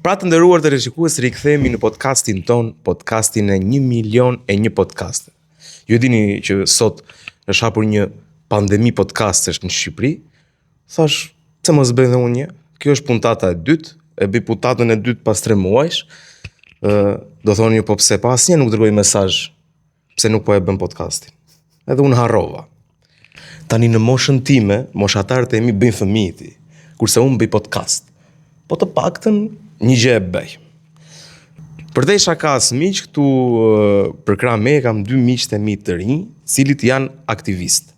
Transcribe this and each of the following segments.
Pra të nderuar të rishikues, rikthehemi në podcastin ton, podcastin e 1.000.001 podcaste. Ju dini që sot është hapur një pandemi podcastesh në Shqipëri. Thash, pse mos bëj dhe unë një? Kjo është puntata e dytë, e bëj puntatën e dytë pas 3 muajsh. Do thoni po pse pa asnjë nuk dërgoj mesazh pse nuk po e bën podcastin. Edhe unë harrova. Tani në moshën time, moshatarët e mi bëjnë fëmijë, kurse unë bëj podcast. Po të paktën një gjë e bëj. Përdej shakas miq, këtu për krah me kam 2 miqtë e mi të rinj, cilit janë aktivistë.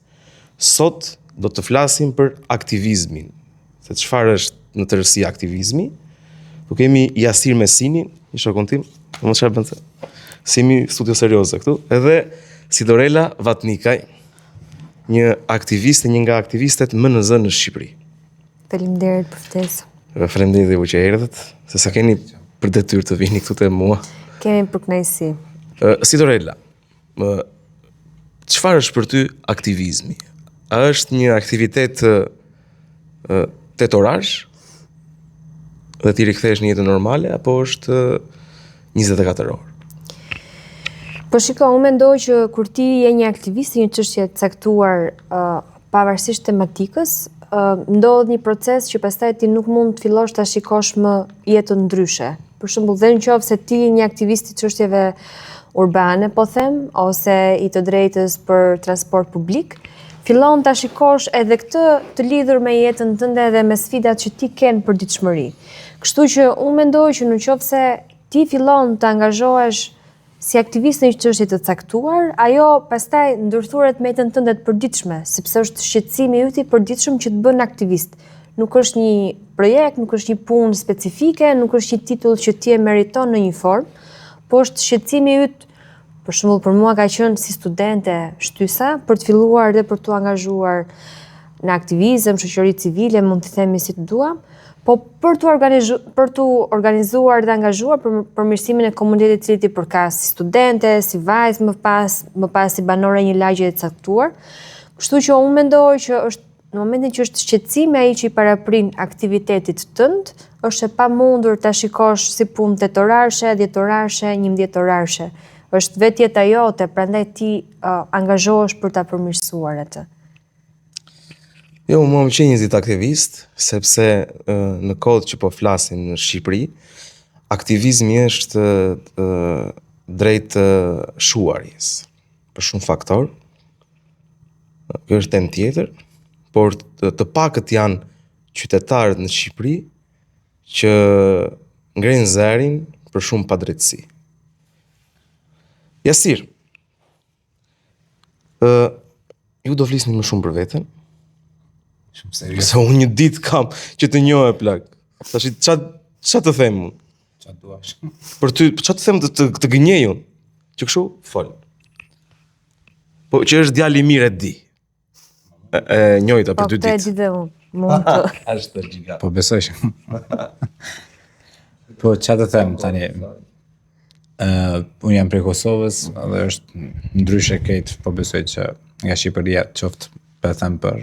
Sot do të flasim për aktivizmin. Se çfarë është në tërësi aktivizmi? Tu kemi Jasir Mesinin, një shokun tim, mos çfarë bën se. Simi studio serioze këtu, edhe Sidorela Vatnikaj, një aktiviste, një nga aktivistet MNZ në Shqipëri. Faleminderit për ftesën. Faleminderit dhe që erdhët, se sa keni për detyrë të vini këtu te mua. Kemi për kënaqësi. Sidorela, çfarë është për ty aktivizmi? A është një aktivitet tetorarsh dhe ti rikthehesh në jetën normale, apo është 24 orë? Po shiko, unë mendoj që kur ti je një aktivist i një çështje të caktuar, pavarësisht tematikës, ndodh një proces që pastaj ti nuk mund të fillosh ta shikosh më jetën ndryshe. Për shembull, dhe nëse ti je një aktivist i çështjeve urbane, po them, ose i të drejtës për transport publik, fillon ta shikosh edhe këtë të lidhur me jetën tënde dhe me sfidat që ti ken për ditëshmëri. Kështu që unë mendoj që nëse ti fillon të angazhohesh si aktivist në një çështje të caktuar, ajo pastaj ndërthuret me jetën tënde të përditshme, sepse është shqetësimi yt i përditshëm që të bën aktivist. Nuk është një projekt, nuk është një punë specifike, nuk është një titull që ti e meriton në një formë, po është shqetësimi yt, për shembull për mua ka qenë si studente shtysa për të filluar dhe për të angazhuar në aktivizëm, shoqëri civile, mund të themi si të duam, po për të organizuar dhe angazhuar për përmirësimin e komunitetit të cilit i përkas si studente, si vajzë, më pas si banore një lagje të caktuar. Kështu që unë mendoj që është në momentin që është shqetësimi ai që i paraprin aktivitetit tënd, është e pamundur ta shikosh si punë tetorarshe, dhjetorarshe, 11-orarshe. Është vetë jeta jote, prandaj ti angazhohesh për ta përmirësuar atë. Jo, mua më qenë një aktivist, sepse në kohët që po flasim në Shqipëri, aktivizmi është drejt shuarjes. Për shumë faktor, kjo është temë tjetër, por të pakët janë qytetarët në Shqipëri që ngrenë zërin për shumë padrejtësi. Jasir, ju do flisni më shumë për veten. Shumë serios. Se unë një ditë kam që të njohë e plak. Tash ç'a të them unë? Ç'a duash? Për ty, ç'a të them të gënjej unë? Që kështu fol. Po që është djalë i mirë e di. E njojta për 2 ditë. Po, e di dhe unë. Mund të. Është gjigant. Po besoj. Po ç'a të them tani? Unë jam prej Kosovës dhe është ndryshe këtë, po besoj që nga Shqipëria qoftë për them për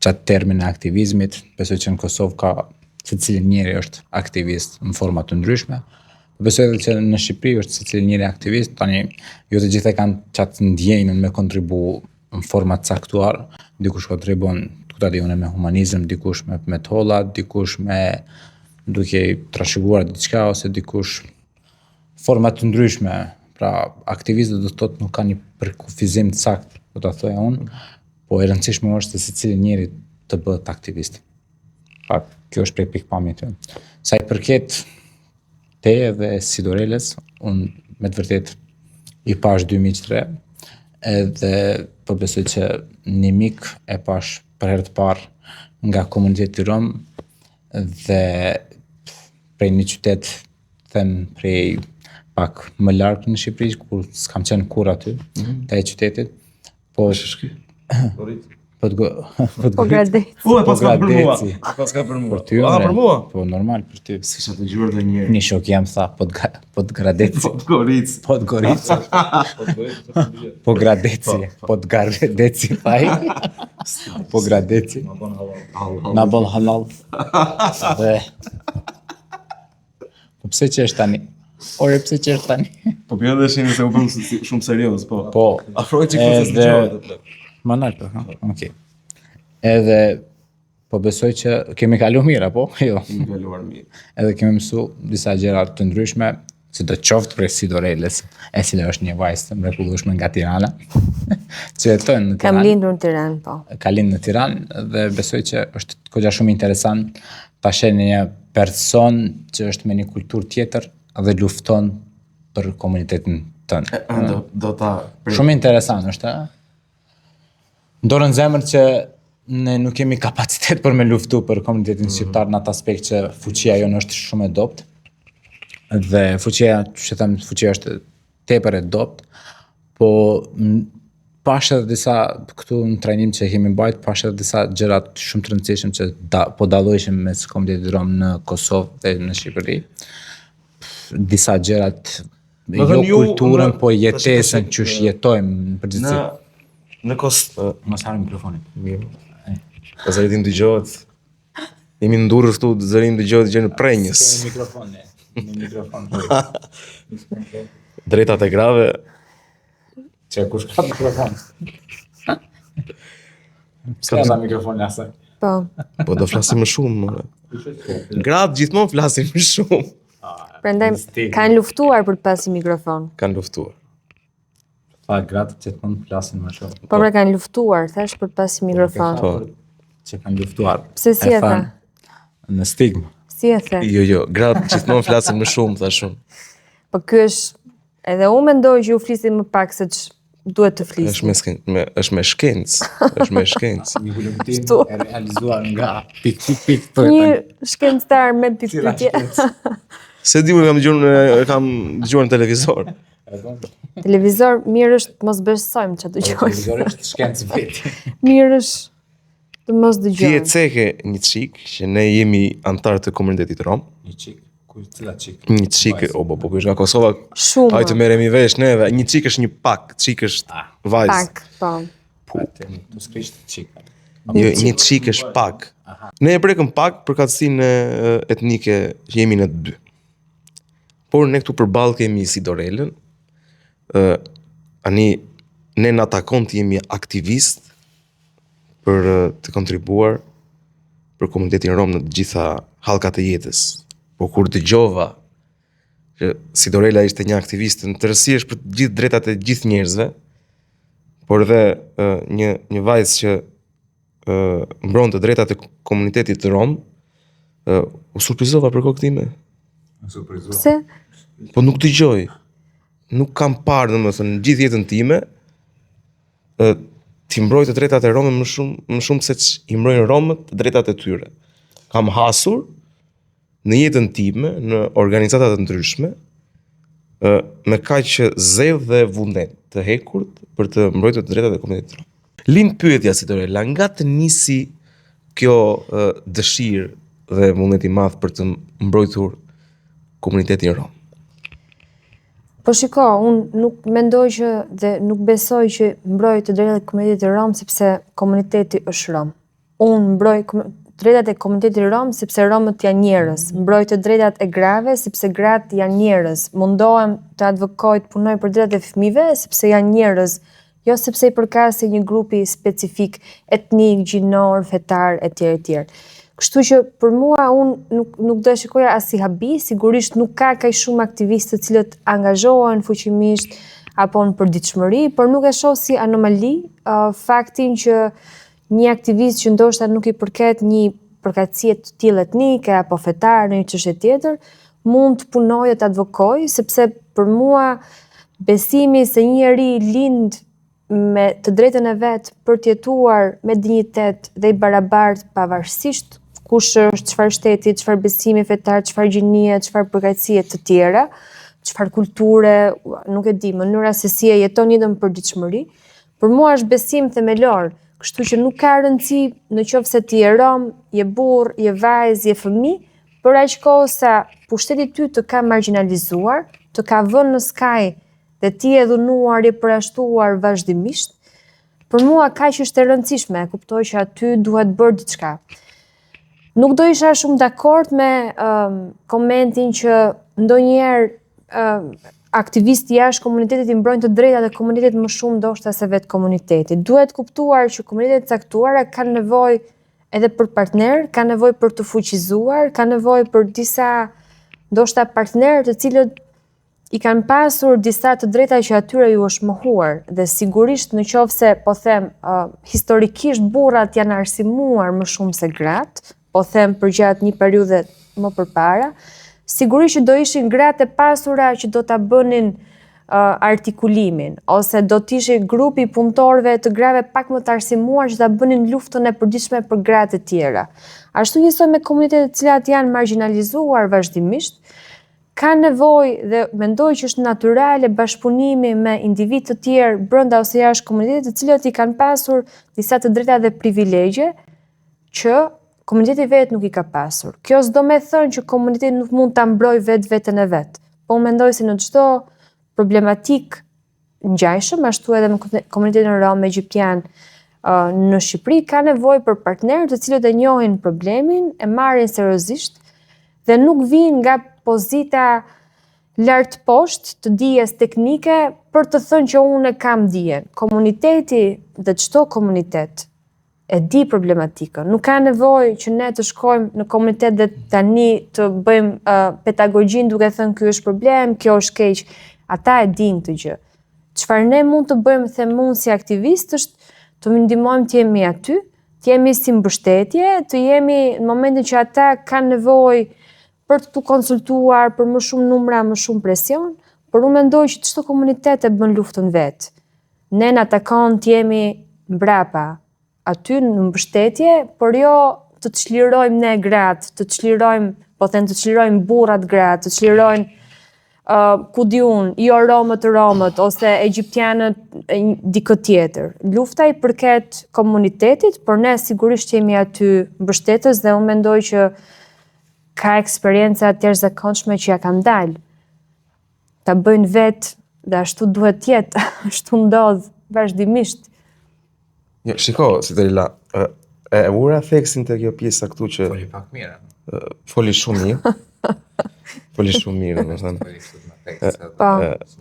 qatë termin e aktivizmit, besoj që në Kosovë ka secili njeri është aktivist në forma të ndryshme. Besoj edhe që në Shqipëri është secili njeri aktivist, tani jo të gjithë kanë qatë ndjenjën me kontribu në forma të caktuar, dikush kontribon me humanizëm, dikush me metoda, dikush me duke trashëguar diçka ose dikush forma të ndryshme. Pra aktivistët do të thotë nuk ka një përkufizim të saktë, do ta thoja unë. Po e rëndësishme është se secili njeri të bëhet aktivist. Pra, kjo është prej pikpamjes tyre. Sa i përket teje dhe Sidorelës, unë me të vërtet i pash 2 miq të re, edhe po besoj që një mik e pash për herë të parë nga komuniteti rom dhe prej një qytet, them prej pak më larg në Shqipëri, kur s'kam qenë kur aty, te qytetit. Po Po gradeci. Po s'ka për mua. Po s'ka për mua. Për ty, për mua? Po normal për ty. S'kisha të gjuar dhe njerë. Një shok jam tha, po të gradeci. Po të goric. Po gradeci. Po të gradeci, faj. Po gradeci. Na bon halal. Dhe Pse që është tani? Ore, pse që është tani? Po pjo dhe shini se u bëm shumë serios, po. Po. Afroj që këtë së dëgjohet. Më nalë, ha? Okej. Edhe, po besoj që kemi kalu mirë, apo? Jo. Kemi kaluar mirë. Edhe kemi mësu disa gjëra të ndryshme, si të qoftë për Sidoreles, e cila është një vajzë të mrekullueshme nga Tirana, që jetojnë në Tiranë. Kam lindur në Tiranë, po. Ka lind në Tiranë dhe besoj që është kogja shumë interesant ta sheh një person që është me një kulturë tjetër dhe lufton për komunitetin tënd. Do ta... Shumë interesant është, ndorën zemër që ne nuk kemi kapacitet për me luftu për komunitetin shqiptar në atë aspekt që fuqia jonë është shumë e dobët. Dhe fuqia është tepër e dobët, po pash edhe disa këtu në trajnim që kemi mbajt, pash edhe disa gjërat shumë të rëndësishme që po dallojshim mes komunitetit rom në Kosovë dhe në Shqipëri. Disa gjërat jo kulturën, po jetesën që jetojmë në përgjithësi. Në Kosovë... Mos harrim mikrofonin. Mirë. Po zërim dëgjohet. Jemi ndurur këtu, zërim dëgjohet gjë në prenjës. Në mikrofon. Drejtat e grave. Që kush ka mikrofon? Ska za mikrofon asaj. Po. Po do flasim më shumë. Gratë gjithmonë flasin më shumë. Prandaj kanë luftuar për të pasi mikrofon. Kanë luftuar. Pa gratë që të mund flasin më shumë. Po pra kanë luftuar, thash për të pasi mikrofon. Po. Që kanë luftuar. Pse si e tha? Në stigmë. Si e the? Jo, gratë gjithmonë flasin më shumë, thash unë. Po ky është, edhe unë mendoj që ju flisin më pak se që duhet të flisin. Është me shkencë. Është me shkencë. Një volumtim e realizuar nga pik. Një shkencëtar me pikpyetje. Se di unë kam dëgjuar në televizor. Televizor, mirë është mos besojmë që dëgjojmë. Televizor është shkencë veti. Mirë është të mos Ti e dëgjojmë. ceke një çik që ne jemi antar të komunitetit rom. Një çik. Cila çik? Një çik, po është nga Kosova. Shumë. Hajde merremi vesh neve. Një çik është një pak, çik është vajzë. Pak, po. Tu skrish çik. Jo, një çik është pak. Ne e prekëm pak për katësinë etnike që jemi në të dy. Por ne këtu përballë kemi Sidorelën. Ani ne na takon të jemi aktivist për të kontribuar për komunitetin rom në të gjitha hallkat e jetës. Po kur dëgjova që Sidorela ishte një aktivist në tërësi është për të gjithë drejtat e gjithë njerëzve, por edhe një vajzë që mbron të drejtat e komunitetit rom, u surprizova për kokë time. Pse? Po nuk dëgjoj. Nuk kam parë, domethënë, në gjithë jetën time, ti mbroj të drejtat e romëve më shumë se që i mbrojnë romët të drejtat e tyre. Kam hasur në jetën time, në organizata të ndryshme, me kaq zell dhe vullnet të hekurt për të mbrojtur të drejtat e komunitetit rom. Lind pyetja Sidorela, nga të nisi kjo dëshirë dhe vullnet i madh për të mbrojtur komunitetin rom? Po shiko, unë nuk mendoj që dhe nuk besoj që mbroj të drejtat e komunitetit rom sepse komuniteti është rom. Unë mbroj drejtat e komunitetit rom sepse romët janë njerëz. Mbroj të drejtat e grave sepse gratë janë njerëz. Mundohem të advokoj të punoj për drejtat e fëmijëve sepse janë njerëz, jo sepse i përkasë një grupi specifik, etnik, gjinor, fetar, etj. Kështu që për mua unë nuk do e shikoja as si habi, sigurisht nuk ka kaq shumë aktivistë të cilët angazhohen fuqimisht apo në përditshmëri, por nuk e shoh si anomali faktin që një aktivist që ndoshta nuk i përket një përkatësie të tillë etnike apo fetare në një çështje tjetër, mund të punojë të advokojë, sepse për mua besimi se një njeri lind me të drejtën e vet për të jetuar me dinjitet dhe i barabartë pavarësisht kush është, çfarë shteti, çfarë besimi fetar, çfarë gjinie, çfarë përkatësie të tjera, çfarë kulture, nuk e di, mënyra se si e jeton jetën përditshmëri, për mua është besim themelor, kështu që nuk ka rëndësi në qoftë se ti je rom, je burr, je vajzë, je fëmijë, për aq kohë sa pushteti ty të ka marginalizuar, të ka vënë në skaj dhe ti je dhunuar, je përjashtuar vazhdimisht, për mua kaq është e rëndësishme, e kuptoj që aty duhet bërë diçka. Nuk do isha shumë dakord me komentin që ndonjëherë aktivistë jashtë komunitetit i mbrojnë të drejtat e komunitetit më shumë ndoshta se vetë komuniteti. Duhet kuptuar që komunitetet caktuara kanë nevojë edhe për partner, kanë nevojë për të fuqizuar, kanë nevojë për disa ndoshta partnerë të cilët i kanë pasur disa të drejta që atyre ju është mohuar dhe sigurisht në qoftë se po them historikisht burrat janë arsimuar më shumë se gratë, po them përgjatë një periudhe më përpara, sigurisht që do ishin gratë e pasura që do ta bënin artikulimin, ose do t'ishin grupi punëtorëve të grave pak më të arsimuar që ta bënin luftën e përditshme për gratë e tjera. Ashtu njësoj me komunitetet të cilat janë marginalizuar vazhdimisht, ka nevojë dhe mendoj që është natyrale bashkëpunimi me individ të tjerë brenda ose jashtë komunitetit të cilët i kanë pasur disa të drejta dhe privilegje që komuniteti vetë nuk i ka pasur. Kjo s'do me thënë që komuniteti nuk mund ta mbrojë veten e vet. Po mendoj se në çdo problematik ngjajshëm, ashtu edhe në komunitetin rom egjiptian në Shqipëri ka nevojë për partnerë të cilët e njohin problemin, e marrin seriozisht dhe nuk vijnë nga pozita lart poshtë të dijes teknike për të thënë që unë kam dijen. Komuniteti dhe çdo komunitet e di problematikën. Nuk ka nevojë që ne të shkojmë në komunitet dhe tani të bëjmë pedagogjin duke thënë ky është problem, kjo është keq. Ata e dinë këtë gjë. Çfarë ne mund të bëjmë them unë si aktivist është të ndihmojmë të jemi aty, të jemi si mbështetje, të jemi në momentin që ata kanë nevojë për të konsultuar, për më shumë numra, më shumë presion, por unë mendoj që çdo komunitet e bën luftën vet. Ne na takon të jemi mbrapa, aty në mbështetje, por jo të çlirojmë ne gratë, të çlirojmë, po them të çlirojmë burrat gratë, të çlirojnë ku di unë, jo romët, ose egjiptianët dikë tjetër. Lufta i përket komunitetit, por ne sigurisht jemi aty mbështetës dhe unë mendoj që ka eksperienca të jashtëzakonshme që ja kanë dalë. Ta bëjnë vetë dhe ashtu duhet tjetë, ashtu ndodh vazhdimisht. Jo, shiko, si të rila, e ura theksin të kjo pjesa këtu që... Foli pak mirë. Foli shumë mirë. Foli shumë mirë, më thënë.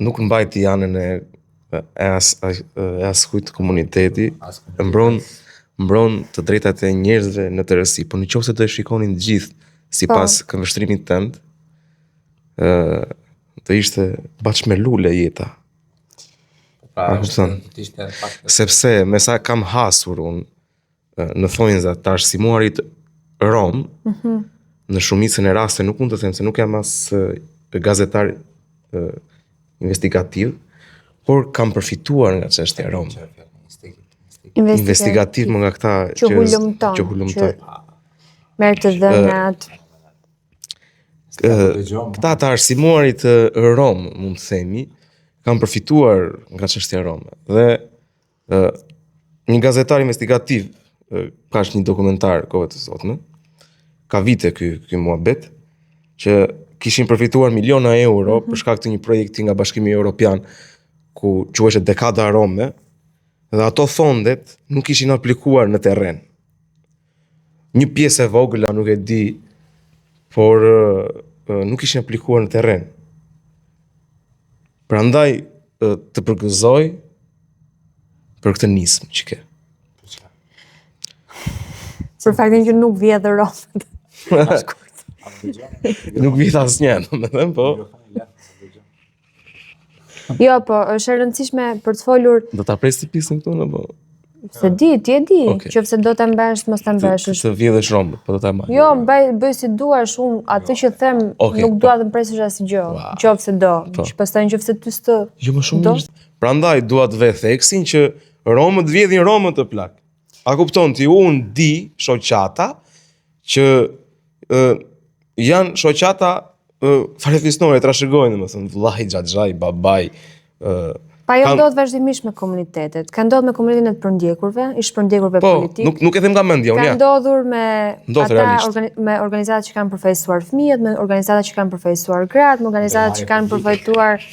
Nuk mbajti anën e askujt komuniteti, mbron të drejtat e njerëzve në tërësi, por në qoftë se do e shikonin të gjithë sipas këndvështrimit tënd, të ishte bashkëmelule jeta. Sepse me sa kam hasur unë në thonjza të arsimuarit rom, në shumicën e raste nuk mund të them se nuk jam as gazetar investigativ, por kam përfituar nga çështja rom. Investigativ më nga këta që hulumton. Merë të dhënat. Këta të arsimuarit rom, mund të themi, kam përfituar nga çështja rome. Dhe një gazetar investigativ, ka është një dokumentar kohët të sotme, ka vite ky muhabet, që kishin përfituar miliona euro për shkak të një projekti nga Bashkimi Evropian, ku quheshet dekada rome, dhe ato fondet nuk ishin aplikuar në terren. Një pjesë e vogël, nuk e di, por nuk ishin aplikuar në terren. Prandaj të përgëzoj për këtë nismë që ke. Për faktin që nuk vje dhe romët. Nuk vjet asnjë, domethënë, po. Jo, po, është e rëndësishme për të folur. Do ta pres ti pjesën këtu apo? Se di, ti e di, qofse do ta mbash, mos ta mbash. Të vjedhësh romët, po do ta marr. Jo, bëj si duash, unë atë që them nuk dua të mpresësh asgjë, qofse do. Që pastaj nëse ty s'të. Jo më shumë. Prandaj dua të ve theksin që romët vjedhin romët të plak. A kupton ti, unë di shoqata që janë shoqata farefisnore, trashëgojnë, domethënë, vllai, xhaxhai, babai. Pa jo ndodh vazhdimisht me komunitetet. Ka ndodhur me komunitetin e të përndjekurve, ish përndjekurve politik. Po, nuk e them nga mendja unë. Ka ndodhur me organizata që kanë përfaqësuar fëmijët, me organizata që kanë përfaqësuar gratë, me organizata që kanë përfaqësuar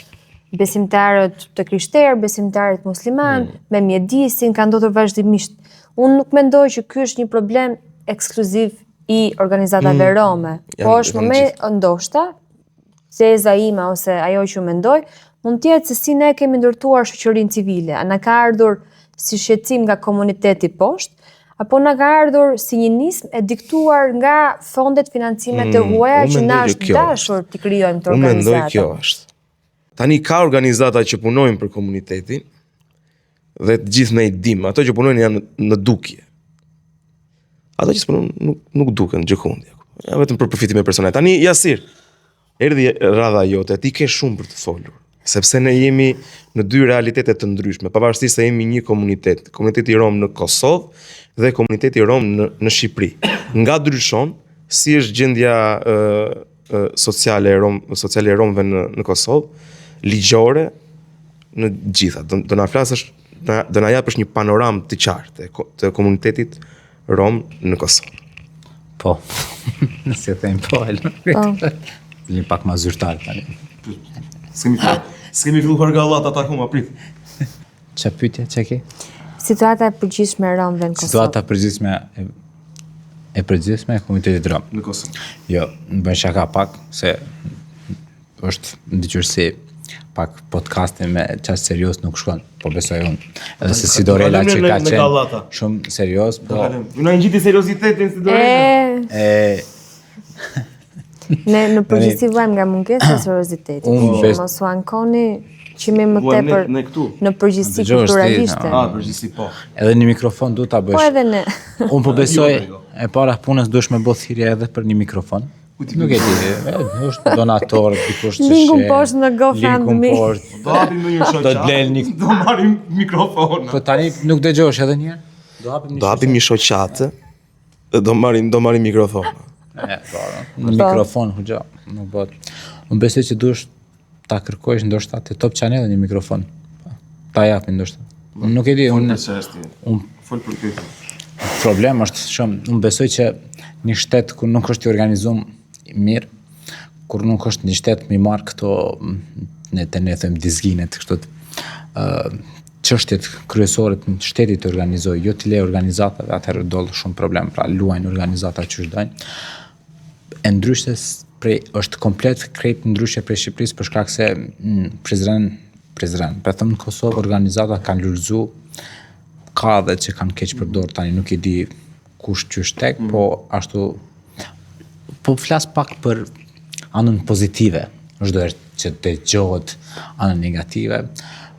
besimtarët të krishterë, besimtarët musliman, me mjedisin, ka ndodhur vazhdimisht. Unë nuk mendoj që ky është një problem ekskluziv i organizatave rome, po është moment ndoshta teza ime ose ajo që mendoj, mund tjetë se si ne kemi ndërtuar shoqërinë civile, a na ka ardhur si shqetësim nga komuniteti poshtë, apo na ka ardhur si një nismë e diktuar nga fondet financime të huaja që na është dashur t'i krijojmë të Unë mendoj organizata. kjo është. Tani ka organizata që punojnë për komunitetin dhe të gjithë ne i dim, ato që punojnë janë në dukje. Ato që s'punojnë nuk duken gjëkundje. Ja vetëm për përfitime personale. Tani Jasir, erdhi radha jote, ti ke shumë për të folur. Sepse ne jemi në dy realitete të ndryshme, pavarësisht se jemi një komunitet, komuniteti rom në Kosovë dhe komuniteti rom në Shqipëri. Nga ndryshon, si është gjendja sociale e romëve në Kosovë, ligjore në gjitha. Do na flasësh, do na japësh një panoramë të qartë të komunitetit rom në Kosovë. Po, nëse them po, një pak ma zyrtar tani. S'kemi filluar gallata takoma, prit. Ç'a pyetje ç'a ke? Situata e përgjithshme e romëve në Kosovë. Situata përgjithshme e përgjithshme e komunitetit rom. Në Kosovë. Jo, më bën shaka pak se është ndiqërsi pak podcastin me çast serioz nuk shkon, po besoj unë. Edhe se si Dorela që ka qenë shumë serioz, po Ju na ngjiti seriozitetin si Dorela. Ne në përgjithësi vajmë nga mungesa e seriozitetit. Mos u ankoni që më tepër në përgjithësi kulturaliste. Përgjithësi po. Edhe një mikrofon duhet ta bësh. Po edhe ne. Unë po besoj e para punës duhesh me bë thirrje edhe për një mikrofon. Nuk e di, është donator, dikush që Linkun poshtë në GoFundMe. Do hapim në një shoqat. Do të blejnë një... Do marrim mikrofon. Po tani nuk dëgjosh edhe një herë? Do hapim një shoqat. Do marrim mikrofon. Në mikrofon, hugja, nuk bëhet. Unë besoj që duhesh ta kërkosh ndoshta te Top Channel një mikrofon. Ta japin ndoshta. Unë nuk e di, unë fol për këtë. Problem është shumë, unë besoj që një shtet kur nuk është i organizuar mirë, kur nuk është një shtet më marr këto ne them dizginet kështu çështjet kryesore të shtetit të organizojë, jo të lejë organizatave, atëherë doll shumë problem, pra luajnë organizata që dojnë. E ndryshe është komplet krejt ndryshe prej Shqipërisë për shkak se Prizren, për thëmë në Kosovë organizata kanë lulëzu, ka dhe që kanë keq përdor, tani nuk i di kush qysh tek, po ashtu po flas pak për anën pozitive, çdo herë që dëgjohet anën negative,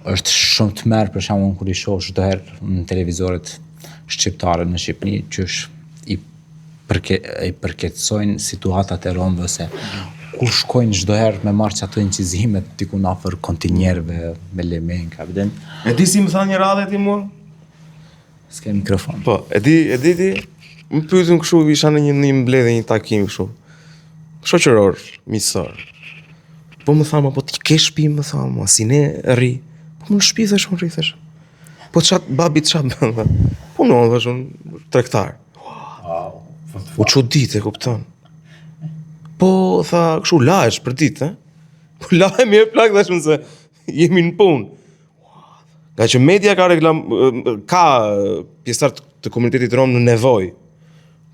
është shumë të merr për shembull kur i shoh çdo herë në televizoret shqiptare në Shqipëri qysh i përkeqësojnë situatat e romëve se ku shkojnë çdo herë me marrë ato incizimet diku afër kontinjerëve me lemenka, vjen. E di si më tha një radhë ti mua? S'ke mikrofon. Po, e di ti, më pyetën kështu, isha në një mbledhje, një takim kështu. Shoqëror, miqësor. Po më tha, po ti ke shtëpi, më tha, si ne rri. Po më në shtëpi thash unë rri thash. Po çat babi çat bën. Punon thash unë tregtar. U çudit e kupton. Po tha, kështu lahesh për ditë, Po lahemi e plak thash unë se jemi në punë. Nga që media ka pjesëtar të komunitetit rom në nevojë,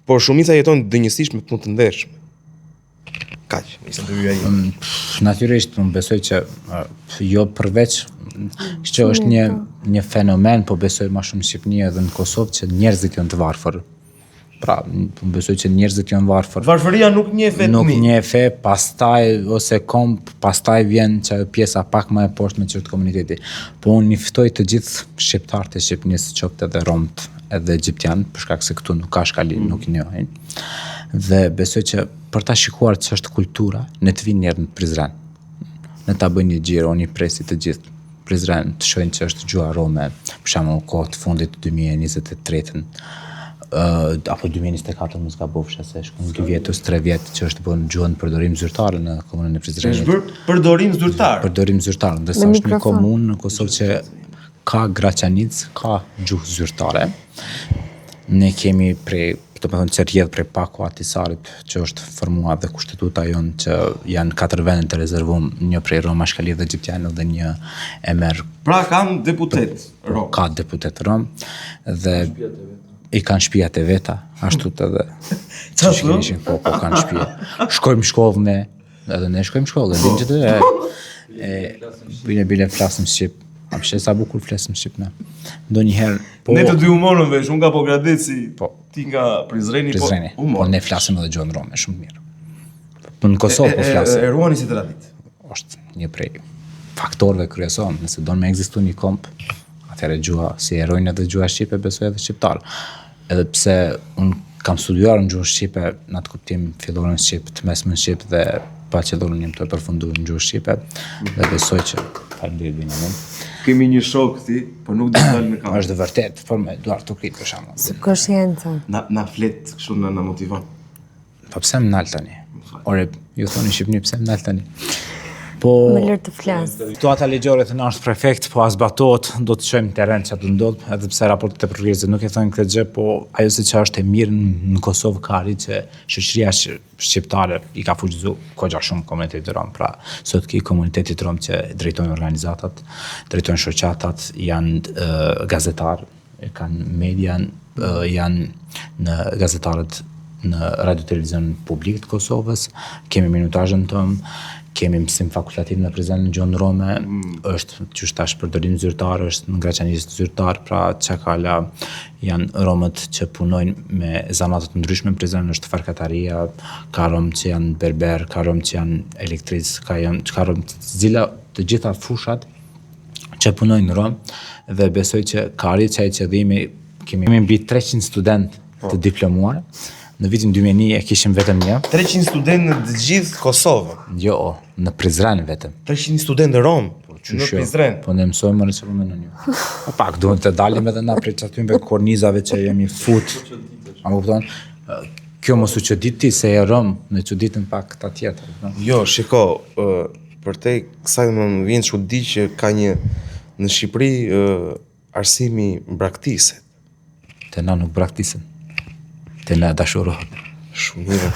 por shumica jeton dënjësisht me punë të ndershme. Kaq, nisëm të hyja ime. Natyrisht, unë besoj që jo përveç që është një fenomen, po besoj ma shumë në Shqipëni edhe në Kosovë që njerëzit janë të varfër. Pra, unë besoj që njerëzit janë varfër. Varfëria nuk njeh vetëm. Nuk njeh, pastaj ose pastaj vjen që pjesa pak më e poshtë me çështë komuniteti. Po unë niftoj të gjithë shqiptarët e Shqipërisë, qoftë edhe romt, edhe egjiptian, për shkak se këtu nuk ka shkalim, nuk i njohin. Dhe besoj që për ta shikuar ç'është kultura, ne të vinë njerë në Prizren. Ne ta bëjnë një xhiro, një presi të gjithë Prizren, të shohin që është gjuha rome, për shembull kohë të fundit të 2023-ën. Apo 2024 mos gabofsha se shkon 2 vjet ose 3 vjet që është bën gjuhën përdorim zyrtar në komunën e Prizrenit. Është bërë përdorim zyrtar. Përdorim zyrtar, ndërsa është një komunë në Kosovë që ka Graçanic, ka gjuhë zyrtare. Ne kemi që rrjedh prej Paku Atisarit që është formuar dhe kushtetuta jonë që janë 4 vende të rezervuar, një prej Rom, Ashkali dhe Egjiptian dhe një e merr. Pra kanë deputet rom. Ka deputet rom dhe i kanë shtëpiat e veta, ashtu edhe. Po kanë shtëpi. Shkojmë shkollë ne. edhe ne shkojmë shkollë, dim që të bile flasim shqip. A pse sa bukur flasim shqip na. Ndonjëherë Ne të dy humorën vesh, unë nga Pogradeci, Po. ti nga Prizreni, Po humor. ne flasim edhe gjuhën rome shumë mirë. Po në Kosovë po flasim. E ruani si tradit. Është një prej faktorëve kryesor, nëse do me ekzistu një komp, atëherë gjua, si e rojnë edhe gjua shqipe, besoj edhe shqiptar. Edhe pse unë kam studiuar në gjuhë shqipe, në atë kuptim filloren shqip, të mesmën shqip dhe bachelorën jam të përfundu në gjuhë shqipe, dhe besoj që faleminderit Benjamin. Kemi një shok ti, po nuk do të dalë në kamerë. Është vërtet, por me duar të krit për shembull. Konscienca. Na flet kështu na motivon. Po pse më nal tani? Ore, ju thoni në Shqipëni pse më nal tani? Po Më lër të flas. situata ligjore të na është prefekt, po as batohet, do të shojmë terren çfarë do ndodh, edhe pse raportet e progresit nuk e thonë këtë gjë, po ajo se çfarë është e mirë në Kosovë ka arrit që shoqëria shqiptare i ka fuqizuar goxha shumë komunitetit rom, pra sot ki komunitetit rom që drejtojnë organizatat, drejtojnë shoqatat, janë gazetar, kanë media, janë në gazetarët në radio televizion publik të Kosovës, kemi minutazhin tonë, kemi mësim fakultativ në Prizren në gjuhën rome, është që tash përdorim zyrtar, është në Graçanistë zyrtar, pra çakala janë romët që punojnë me zanate të ndryshme në Prizren, është farkataria, ka romë që janë berber, ka romë që janë elektric, ka romë të gjitha fushat që punojnë në Rom, dhe besoj që ka arrit çaj qëllimi, kemi mbi 300 student të diplomuar. Në vitin 2001 e kishim vetëm një. 300 studentë në të gjithë Kosovën. Jo, në Prizren vetëm. 300 studentë rom në Prizren. Po ne mësojmë më që po menon ju. Po pak duhet të dalim edhe na prej çatymbe kornizave që jemi fut. A më kupton? Kjo mos u çudit ti se e rom, në çuditën pak ta tjetër. Jo, shiko, për te kësaj më vjen çudi që ka një në Shqipëri arsimi braktiset. Te na nuk braktisen. Te na dashurohet. Shumë mirë.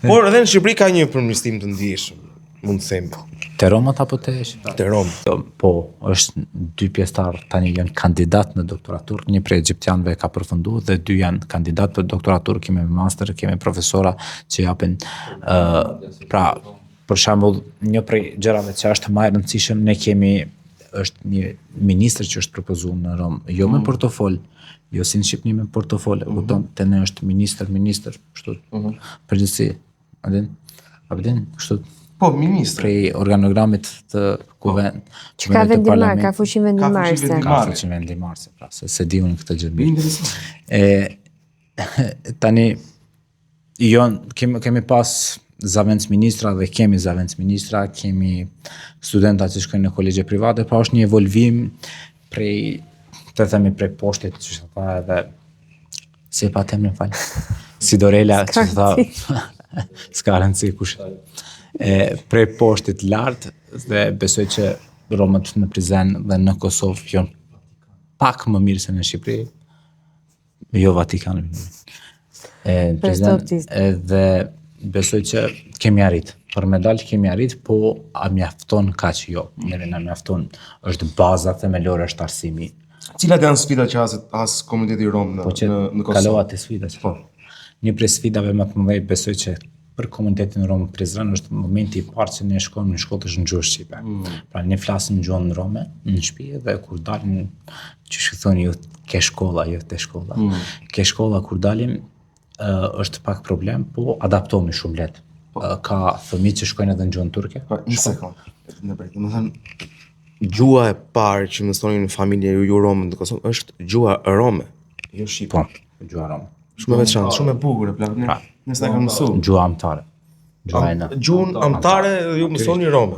Por edhe në Shqipëri ka një përmirësim të ndjeshëm, mund të themi. Te romat apo te shqiptarët? Te rom. Po, është 2 pjesëtar tani janë kandidat në doktoratur, një prej egjiptianëve ka përfunduar dhe 2 janë kandidat për doktoratur, kemi master, kemi profesora që japin pra për shembull një prej gjërave që është më e rëndësishme, ne kemi është një ministër që është propozuar në Rom, jo me portofol, jo si në Shqipëni me portofol, kupton, te ne është ministër, kështu. Përgjithësi, a din, kështu. Po, ministër. Prej organogramit të kuvend. Që ka vendimar, ka fuqin vendimarrëse. Ka fuqin vendimarrëse, pra, se di unë këtë gjë mirë. Tani, jo, kemi pas zavendës ministra dhe kemi zavendës ministra, kemi studenta që shkojnë në kolegje private, pra është një evolvim prej, të themi prej poshtit, që shë tha edhe, si e pa temrin falë, si Dorela, që shë tha, s'ka rëndësi kush. Prej poshtit lartë, dhe besoj që romët në Prizren dhe në Kosovë janë pak më mirë se në Shqipëri, jo Vatikanë. Dhe besoj që kemi arrit. Për medalë kemi arrit, po a mjafton kaq jo. Njëri na mjafton është baza themelore, është arsimi. Cilat janë sfidat që as komuniteti rom në Kosovë? Kalova te sfidat. Po. Një prej sfidave më të mëdha besoj që për komunitetin rom në Prizren është momenti i parë që ne shkojmë në shkollë në gjuhë shqipe. Pra ne flasim në gjuhën rome në shtëpi dhe kur dalim, që thoni ju ke shkolla, jo te shkolla. Ke shkolla kur dalim është pak problem, po adaptohemi shumë lehtë. Ka fëmijë që shkojnë edhe në gjuhën turke. Po, një sekond. Gjua e parë që mësoni në familje ju romë në Kosovë është gjua rome, jo shqipe. Po, gjua rome. Shumë e veçantë, shumë e bukur e plak. Nëse na ka mësuar. Gjua amtare. Gjua e nënës. Gjuhën amtare ju mësoni rome.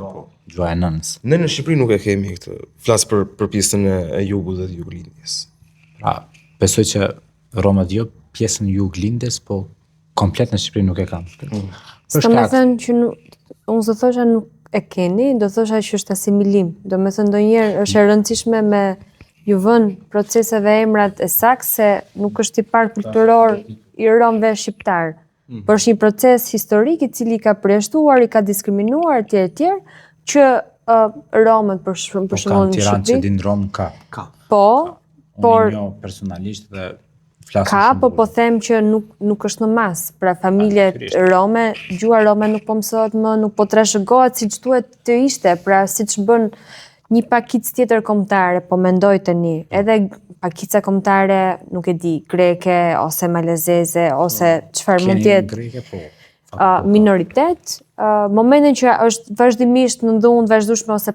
Gjua e nënës. Ne në Shqipëri nuk e kemi këtë. Flas për pjesën e jugut dhe të juglindjes. Pra, besoj që romët jo pjesën juglindjes, po komplet në Shqipëri nuk e kanë. S'ka me thënë që unë zë thosha nuk e keni, do thosha që është asimilim. Do me thënë ndonjëherë është e rëndësishme me ju vën proceseve emrat e saktë se nuk është i parë kulturor i romëve shqiptar. Por është një proces historik i cili ka përjashtuar, i ka diskriminuar etj, që romët për shembull në Tiranë që Shqipëri. din rom ka. Po, Unë njoh personalisht dhe Ka, po them që nuk është në mas. Pra familjet rome, gjua rome nuk po mësohet më, nuk po trashëgohet siç duhet të ishte, pra siç bën një pakicë tjetër kombëtare, po mendoj tani, edhe pakica kombëtare, nuk e di, greke ose malezeze ose çfarë mund të jetë. Greke po. Minoritet, momentin që është vazhdimisht në dhuntë vazhdueshme ose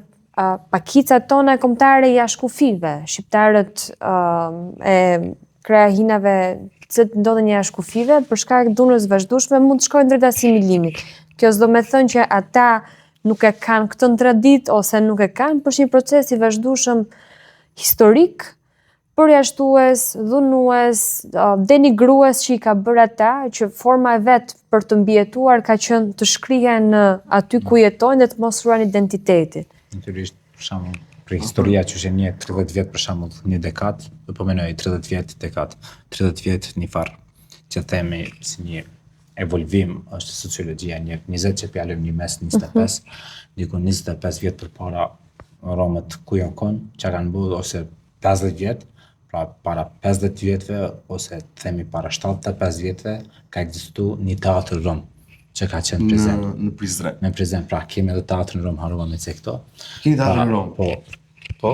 pakicat tona kombëtare jashtë kufive, shqiptarët e krahinave që ndodhen jashtë kufive, për shkak të dhunës vazhdueshme mund të shkojnë drejt asimilimit. Kjo s'do me thënë që ata nuk e kanë këtë në tradit ose nuk e kanë, për një proces i vazhdueshëm historik, përjashtues, dhunues, denigrues që i ka bërë ata, që forma e vetë për të mbijetuar ka qenë të shkrihen aty ku jetojnë dhe të mos ruajnë identitetin. Natyrisht, për shembull, për historia që është një 30 vjet për shembull, një dekad, do po menoj 30 vjet dekad, 30 vjet një farë që themi si një evolvim është sociologjia, një 20 që pjalëm një mes 25, diku 25 vjet përpara Romët ku janë kon, çka kanë bërë ose 50 vjet, pra para 50 vjetëve ose themi para 75 vjetëve ka ekzistuar një teatr rom që ka qenë prezent në Prizren. Në prezent, pra kemi edhe teatrin rom, harrova me këto. Keni teatrin rom? Po. Po?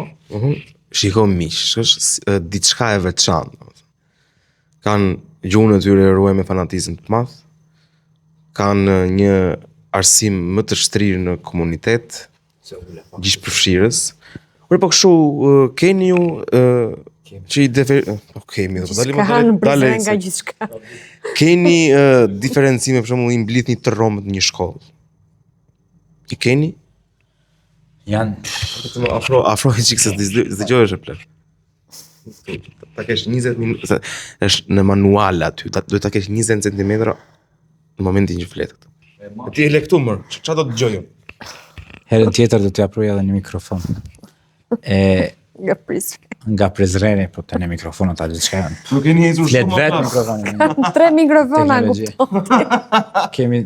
Shiko miq, është diçka e veçantë. Kanë gjuhën e tyre ruaj me fanatizëm të madh. Kanë një arsim më të shtrirë në komunitet, gjishpërfshirës. Por po kështu keni ju që i kemi, dale nga gjithçka. Keni diferencime, për shembull, i mblidhni të romët në një shkollë. I keni? Janë afro çik se dëgjohesh e plot. Ta kesh 20 minuta, është në manual aty, duhet ta kesh 20 cm në momentin që flet këtu. Ti e le këtu më, çfarë do të dëgjoj? herën tjetër do t'ja pruj edhe një mikrofon. Nga Prizreni, po të në mikrofonat a gjithë shka. Nuk keni ecur Flet shumë vetë pas. mikrofonin. 3 mikrofona, kupton. Kemi,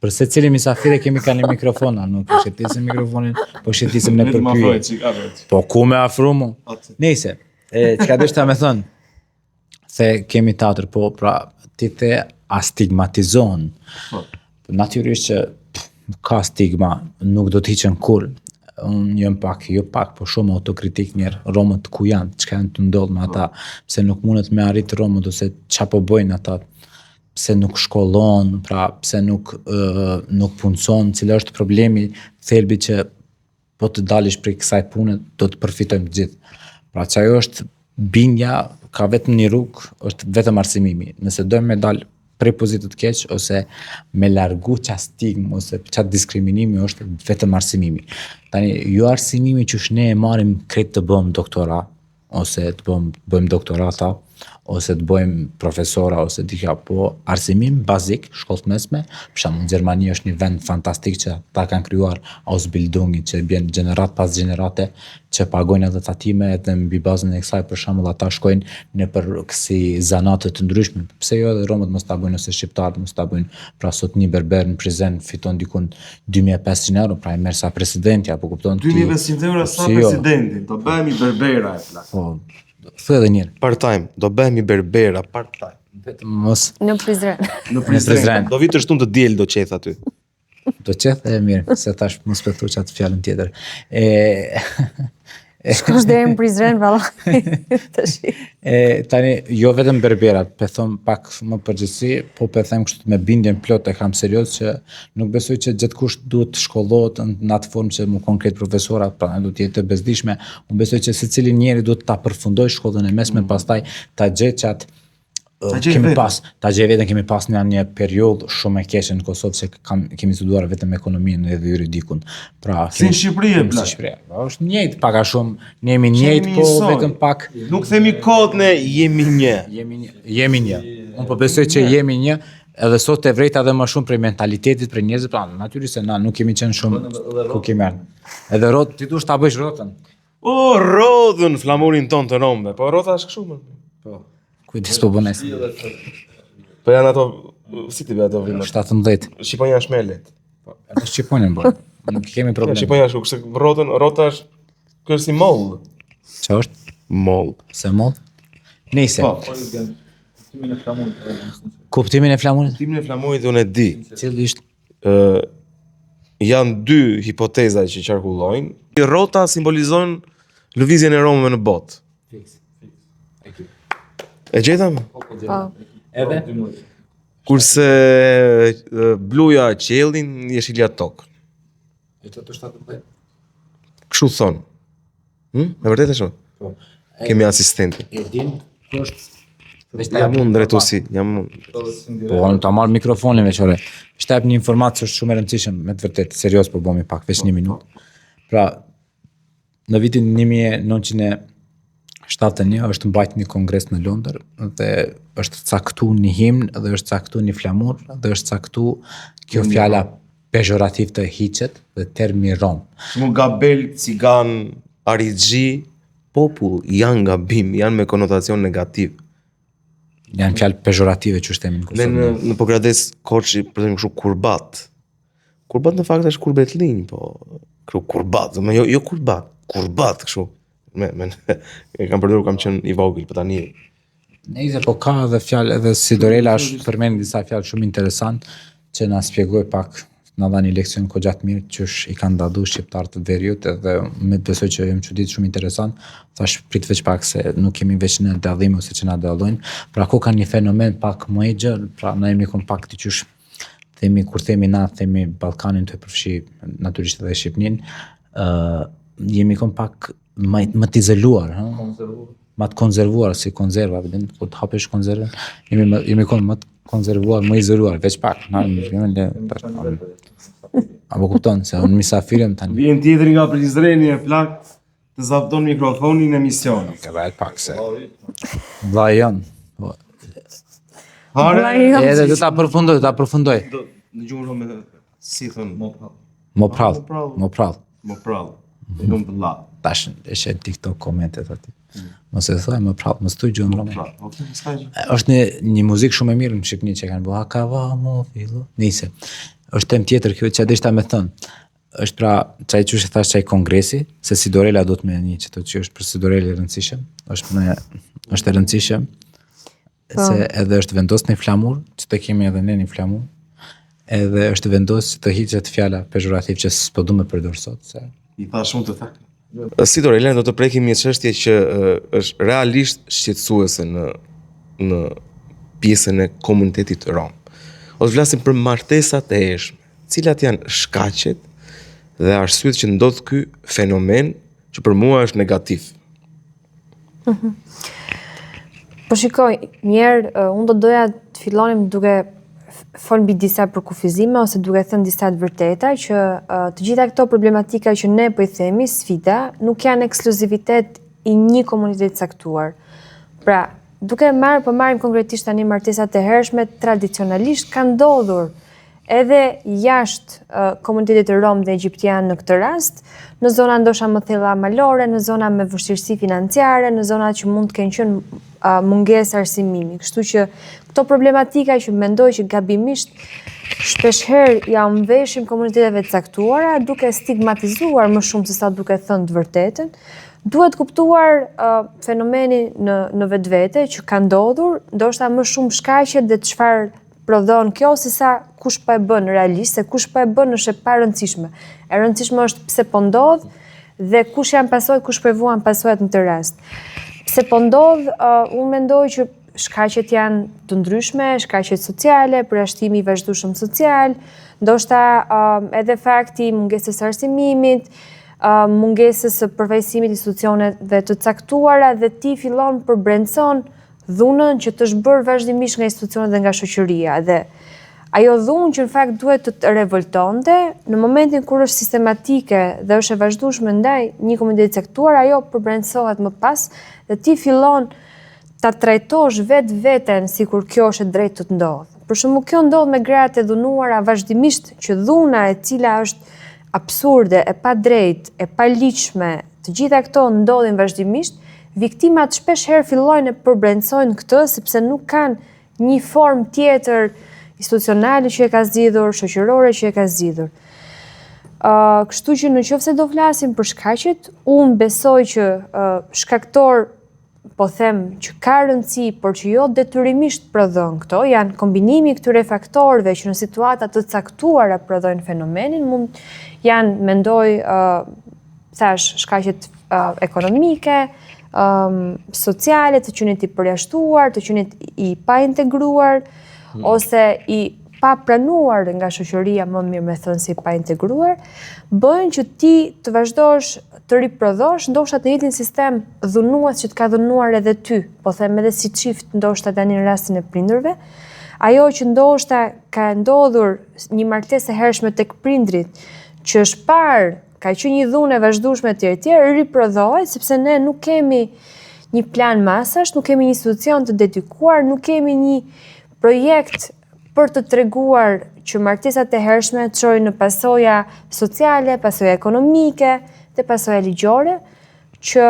për se cili misafire kemi ka një mikrofona, nuk po shetisim mikrofonin, po shetisim në përpyje. Po ku me afru mu? Nejse, çka deshta me thënë, se kemi teatr, po pra ti the astigmatizon. Natyrisht që ka stigma, nuk do t'iqen kur. Unë jëm pak, jo pak, po shumë autokritik njerë, Romët ku janë, çka janë të ndodhë me ata, pse nuk mundet me arrit Romët, ose qa po bojnë ata, pse nuk shkollon, pra pse nuk punëson, cila është problemi thelbi që po të dalish prej kësaj pune, do të përfitojmë të gjithë. Pra që ajo është bindja, ka vetëm një rrugë, është vetëm arsimimi. Nëse dojmë me dalë prej pozitit keq, ose me largu qa stigmë, ose qa diskriminimi, është vetëm arsimimi. Tani, jo arsimimi që ne e marim krejt të bëjmë doktora, ose të bëjmë doktorata, ose të bëjmë profesora, ose dika, po arsimim bazik, shkollë mesme, për shembull Gjermani është një vend fantastik që ta kanë krijuar Ausbildungi, që bjen gjenerat pas gjenerate, që pagojnë edhe tatime, edhe mbi bazën e kësaj për shembull ata shkojnë në për kësi zanate të ndryshme. Pse jo edhe Romët mos ta bëjnë, ose shqiptarët mos ta bëjnë, pra sot një berber në Prizren fiton dikun 2500 euro, pra i merr sa presidenti, apo kupton ti. 2500 euro sa presidenti, do bëhemi berbera e plak. Po, thuaj edhe një herë. Part-time, do bëhemi berbera part-time. Vetëm mos Në Prizren. Në Prizren. Do vi të shtunë të diel do qeth aty. do qeth e mirë, se tash mos pëthu qatë fjallën tjetër. Shkosh deri në Prizren, valla. Tani, jo vetëm berberat, pe thom pak më përgjithsi, po pe them kështu me bindjen plot e kam serios që nuk besoj që gjithkush duhet të shkollohet në atë formë që më konkret profesorat, pra ne duhet të jetë bezdiqshme. Unë besoj që secili njeri duhet ta përfundoj shkollën e mesme, pastaj ta gjej çat kemi pas një periudhë shumë e keqe në Kosovë se kemi studuar vetëm ekonominë dhe juridikun. Pra, si në Shqipëri e plak. Si Shqipëria. Është njëjtë pak a shumë, ne jemi njëjtë, po vetëm pak. Nuk themi kod, ne jemi një. Jemi një. Unë po besoj që jemi një, edhe sot e vrejta dhe më shumë prej mentalitetit, prej njerëzve, pra natyrisht se na nuk kemi qenë shumë ku kemi ardhur. Edhe rrot, ti duhet ta bësh rrotën. O, rodhën flamurin ton të romëve, po rrota është kështu më. Po. Kujdes po bënes. Po janë ato, si ti be ato vrimët? 17. Shqiponja është me let. Po, edhe Shqiponjen bërë. Nuk kemi problem. Shqiponja është, kështë rota është, kështë si mold. Që është? Mold. Se mold? Nejse. Kuptimin e flamurit? Kuptimin e flamurit unë e di. Cili ishte? Janë dy hipoteza që qarkullojnë. Rrota simbolizojnë lëvizjen e Romëve në botë. E gjetëm? Edhe? Kurse bluja qiellin, jeshilja tokë. Kështu thonë. Me vërtet e shumë? Po. Kemi asistentin. E din, është Jam unë drejtuesi, jam unë. Po, unë ta marr mikrofonin veçore. Shtep një informatë që është shumë e rëndësishme, me të vërtet, serios po bëmi pak, veç 1 minutë. Pra, në vitin 1971 është mbajtur një kongres në Londër dhe është caktuar një himn dhe është caktuar një flamur dhe është caktuar kjo fjala pejorativ të hiqet dhe termi rom. Mu gabel, cigan, arigji, popull, janë gabim, janë me konotacion negativ. Janë fjalë pejorative që shtemin Ne në Pogrades Koçi, për të kështu kurbat. Kurbat në fakt është kurbetlinj, po kështu kurbat, më jo kurbat, kurbat kështu. E kam përdorur, kam qenë i vogël, po tani Nëse po ka edhe fjalë edhe si Dorela është përmend disa fjalë shumë interesant që na shpjegoi pak, na dha një leksion goxha të mirë që i kanë dalluar shqiptarët të veriut edhe me besoj që jam çuditë shumë interesant. Thash prit veç pak se nuk kemi veç në dallim ose që na dallojnë. Pra ku kanë një fenomen pak më i gjallë, pra na jemi kompakt qysh themi kur themi na themi Ballkanin të përfshi natyrisht edhe Shqipërinë, jemi kompakt më të izoluar, më të konservuar si konserva, vedin, kur të hapesh konservën, jemi më të konservuar, më izoluar, veç pak, apo kupton, se unë misafirem tani. vjen tjetri nga Prizreni e plak të zapton mikrofonin në emision. Ka vetë pak se. Vlla jon. Edhe do ta përfundoj. Në gjuhën me si thon Mo prall. Nuk vëlla. Tash e shet TikTok komentet aty. Mos e thoj më prall, mos thuj gjën rromë. Okej, s'ka gjë. Është një muzikë shumë e mirë në Shqipëri që kanë bërë ka va mo fillo. Nice. Është temë tjetër kjo që deshta me thënë. Është pra çaj çush e thash çaj kongresi, se si Dorela do të më një çto që është për si Dorela e rëndësishëm. Është e rëndësishëm. Se edhe është vendosur në flamur, që të kemi edhe ne një flamur. Edhe është vendosur të hiqet fjala pejorativ që s'po du me përdor sot, se I tha shumë të thakë. Si Dorela, do të prekim një çështje që është realisht shqetësuese në pjesën e komunitetit rom. Ose flasim për martesat e eshme, cilat janë shkaqet dhe arsyet që ndodh ky fenomen që për mua është negativ. Po shikoj, njerë, unë do doja të fillonim duke folë mbi disa përkufizime ose duke thënë disa të vërteta që të gjitha këto problematika që ne po i themi, sfida, nuk janë ekskluzivitet i një komuniteti caktuar. Pra, duke marim konkretisht tani martesat e hershme, tradicionalisht kanë ndodhur edhe jashtë komunitetit rom dhe egjiptian në këtë rast, në zona ndosha më thella malore, në zona me vështirësi financiare, në zona që mund të kenë qenë mungesë arsimimi. Kështu që këto problematika që mendoj që gabimisht shpeshherë ja veshim komuniteteve të caktuara duke stigmatizuar më shumë se sa duke thënë të vërtetën, duhet kuptuar fenomeni në vetvete që ka ndodhur, ndoshta më shumë shkaqet dhe çfarë prodhon kjo se sa kush po e bën realisht, se kush po e bën është e pa rëndësishme. E rëndësishme është pse po ndodh dhe kush janë pasojat, kush po e vuan pasojat në këtë rast. Pse po ndodh, unë mendoj që shkaqet janë të ndryshme, shkaqet sociale, përjashtimi i vazhdueshëm social, ndoshta edhe fakti i mungesës së arsimimit, mungesës së përfaqësimit të institucioneve të caktuara dhe ti fillon përbrendson dhunën që të shbërë vazhdimisht nga institucionet dhe nga shoqëria. Dhe ajo dhunë që në fakt duhet të revoltonte, në momentin kur është sistematike dhe është e vazhdueshme ndaj një komuniteti caktuar, ajo përbrendsohet më pas dhe ti fillon ta trajtosh veten sikur kjo është e drejtë të ndodhë. Për shembull, kjo ndodh me gratë e dhunuara vazhdimisht që dhuna e cila është absurde, e pa drejtë, e pa ligjshme, të gjitha këto ndodhin vazhdimisht, viktimat shpesh herë fillojnë e përbrendsojnë këtë sepse nuk kanë një formë tjetër institucionale që e ka zgjidhur, shoqërore që e ka zgjidhur. Kështu që nëse do flasim për shkaqet, unë besoj që shkaktor po them që ka rëndësi, por që jo detyrimisht prodhon këto, janë kombinimi këtyre faktorëve që në situata të caktuara prodhojnë fenomenin, mund janë, mendoj, shkaqet ekonomike, sociale, të qenit i përjashtuar, të qenit i pa integruar, ose i pa pranuar nga shoqëria, më mirë me thënë si pa integruar, bëjnë që ti të vazhdosh të riprodhosh, ndoshta të njëjtin sistem dhunues që të ka dhunuar edhe ty, po them edhe si çift, ndoshta tani në rastin e prindërve, ajo që ndoshta ka ndodhur një martesë e hershme tek prindrit, që është parë ka që një dhunë e vazhdueshme tjerë, riprodhohet, sepse ne nuk kemi një plan masash, nuk kemi një institucion të dedikuar, nuk kemi një projekt për të treguar që martesat e hershme çojnë në pasoja sociale, pasoja ekonomike dhe pasoja ligjore, që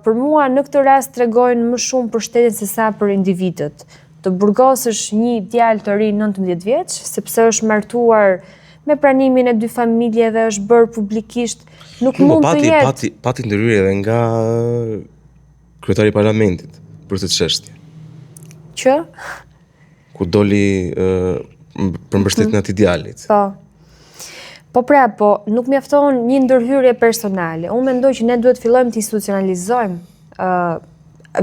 për mua në këtë rast tregojnë më shumë për shtetin se sa për individët. Të burgosësh një djalë të ri 19 vjeç, sepse është martuar me pranimin e 2 familjeve, është bërë publikisht, nuk mund të jetë. Pati ndërhyrje edhe nga kryetari i parlamentit për këtë çështje. Që? Ku doli për mbështetjen e atij djalit. Po, nuk mjafton një ndërhyrje personale. Unë mendoj që ne duhet fillojmë të institucionalizojmë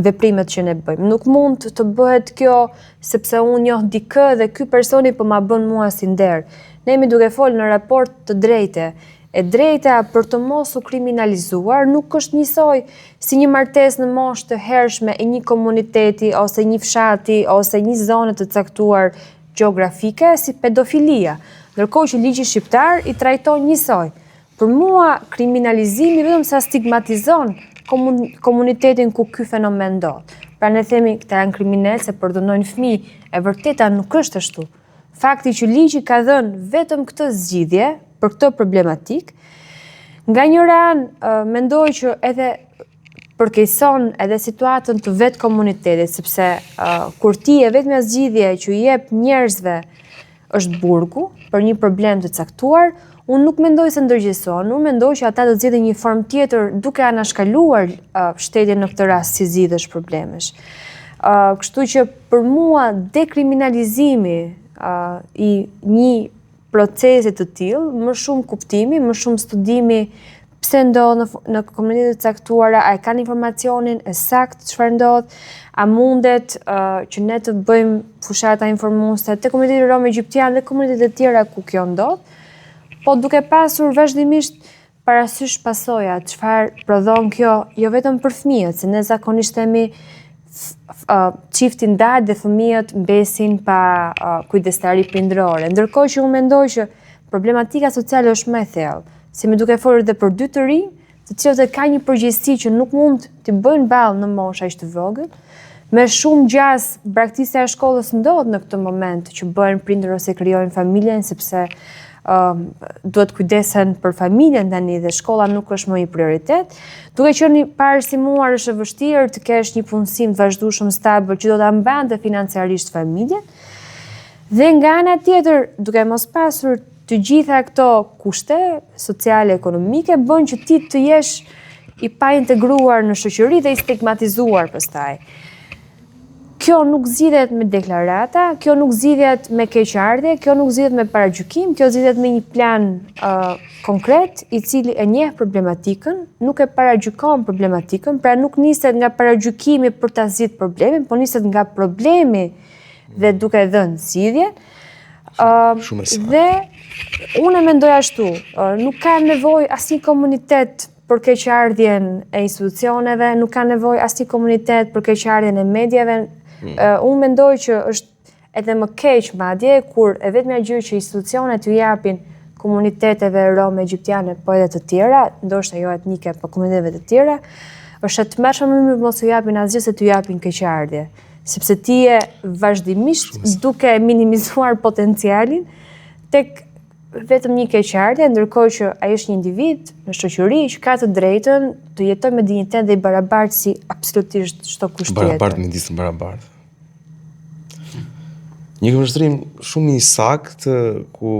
veprimet që ne bëjmë. Nuk mund të bëhet kjo sepse unë njoh dikë dhe ky personi po ma bën mua si nder. Ne jemi duke folë në raport të drejte. E drejta për të mos u kriminalizuar nuk është njësoj si një martesë në moshë të hershme e një komuniteti ose një fshati ose një zone të caktuar gjeografike si pedofilia, ndërkohë që ligji shqiptar i trajton njësoj. Për mua kriminalizimi vetëm sa stigmatizon komunitetin ku ky fenomen ndodh. Pra ne themi këta janë kriminalë se përdhunojnë fëmijë, e vërteta nuk është ashtu. Fakti që ligji ka dhënë vetëm këtë zgjidhje për këtë problematik, nga njëra anë mendoj që edhe përkeqëson edhe situatën të vetë komunitetit, sepse kur ti e vetmja zgjidhje që i jep njerëzve është burgu për një problem të caktuar, unë nuk mendoj se ndërgjegjëson, unë mendoj që ata do të zgjidhin një formë tjetër duke anashkaluar shtetin në këtë rast si zgjidhësh problemesh. Kështu që për mua dekriminalizimi i një procesit të tillë, më shumë kuptimi, më shumë studimi pse ndodh në komunitetet caktuara, a e kanë informacionin e saktë çfarë ndodh, a mundet që ne të bëjmë fushata informuese te komuniteti rom egjiptian dhe komunitetet tjera ku kjo ndodh, po duke pasur vazhdimisht parasysh pasojat, çfarë prodhon kjo jo vetëm për fëmijët, se ne zakonisht themi çifti ndahet dhe fëmijët mbesin pa kujdestari prindërore. Ndërkohë që unë mendoj që problematika sociale është më e thellë, si më duke folur edhe për 2 të rinj, të cilët e kanë një përgjegjësi që nuk mund të bëjnë ballë në moshë aq të vogël. Me shumë gjas, braktisja e shkollës ndodh në këtë moment që bëhen prindër ose krijojnë familjen sepse duhet kujdesen për familjen tani dhe shkolla nuk është më një prioritet. Duke qenë parësimuar është e vështirë të kesh një punësim të vazhdueshëm stabil që do ta mbante financiarisht familjen. Dhe nga ana tjetër, duke mos pasur të gjitha këto kushte sociale, ekonomike, bën që ti të jesh i pa integruar në shoqëri dhe i stigmatizuar pastaj. Kjo nuk zgjidhet me deklarata, kjo nuk zgjidhet me keqardhje, kjo nuk zgjidhet me paragjykim, kjo zgjidhet me një plan konkret i cili e njeh problematikën, nuk e paragjykon problematikën, pra nuk niset nga paragjykimi për ta zgjidhur problemin, po niset nga problemi dhe duke dhënë zgjidhje. Dhe unë mendoj ashtu, nuk ka nevojë asnjë komunitet për keqardhjen e institucioneve, nuk ka nevojë asnjë komunitet për keqardhjen e medjave. Unë mendoj që është edhe më keq madje kur e vetmja gjë që institucionet ju japin komuniteteve rome egjiptiane po edhe të tjera, ndoshta jo etnike, po komuniteteve të tjera, është të mërshme më mirë mos ju japin asgjë se t'ju japin keqardhje. Sepse ti je vazhdimisht duke minimizuar potencialin tek vetëm një keqardhje, ndërkohë që ai është një individ në shoqëri që ka të drejtën të jetojë me dinjitet dhe i barabartë si absolutisht çdo kusht tjetër. Barabartë midis të barabartë. Një kundërshtim shumë i saktë ku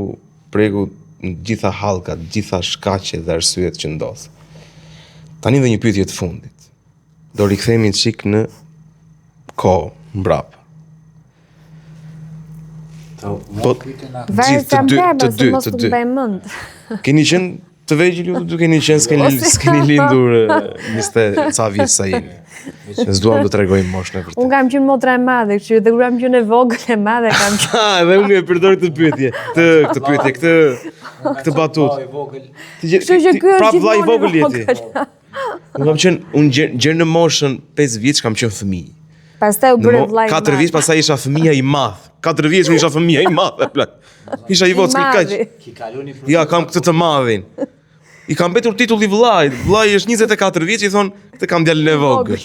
pregu në gjitha hallkat, gjitha shkaqet dhe arsyet që ndodh. Tani dhe një pyetje të fundit. do rikthehemi çik në kohë, mbrapa. Po, Varet të dy, jam të se dy, mos të të dy. mbaj mend. Keni qenë të vegjël ju, të keni qenë, s'keni lindur 20 ca vjeç sa jeni. S'duam të tregoj moshën e vërtet. Unë kam qenë motra e madhe, kështu dhe kur kam qenë e vogël e madhe kam qenë. Ha, edhe unë e përdor këtë pyetje. Këtë pyetje, këtë batut. Kështu që ky është prap vllai i gjithmonë vogël jeti. Unë gjerë në moshën 5 vjeç kam qenë fëmijë. Pastaj u bëre vllai. 4 vjeç pastaj isha fëmia i madh. 4 vjeç unë isha fëmia i madh, plak. Isha i vockël kaq. Ja, kam këtë të madhin. I kam mbetur titulli vllajt. Vllai është 24 vjeç, i thon, "Këtë kam djalin e vogël."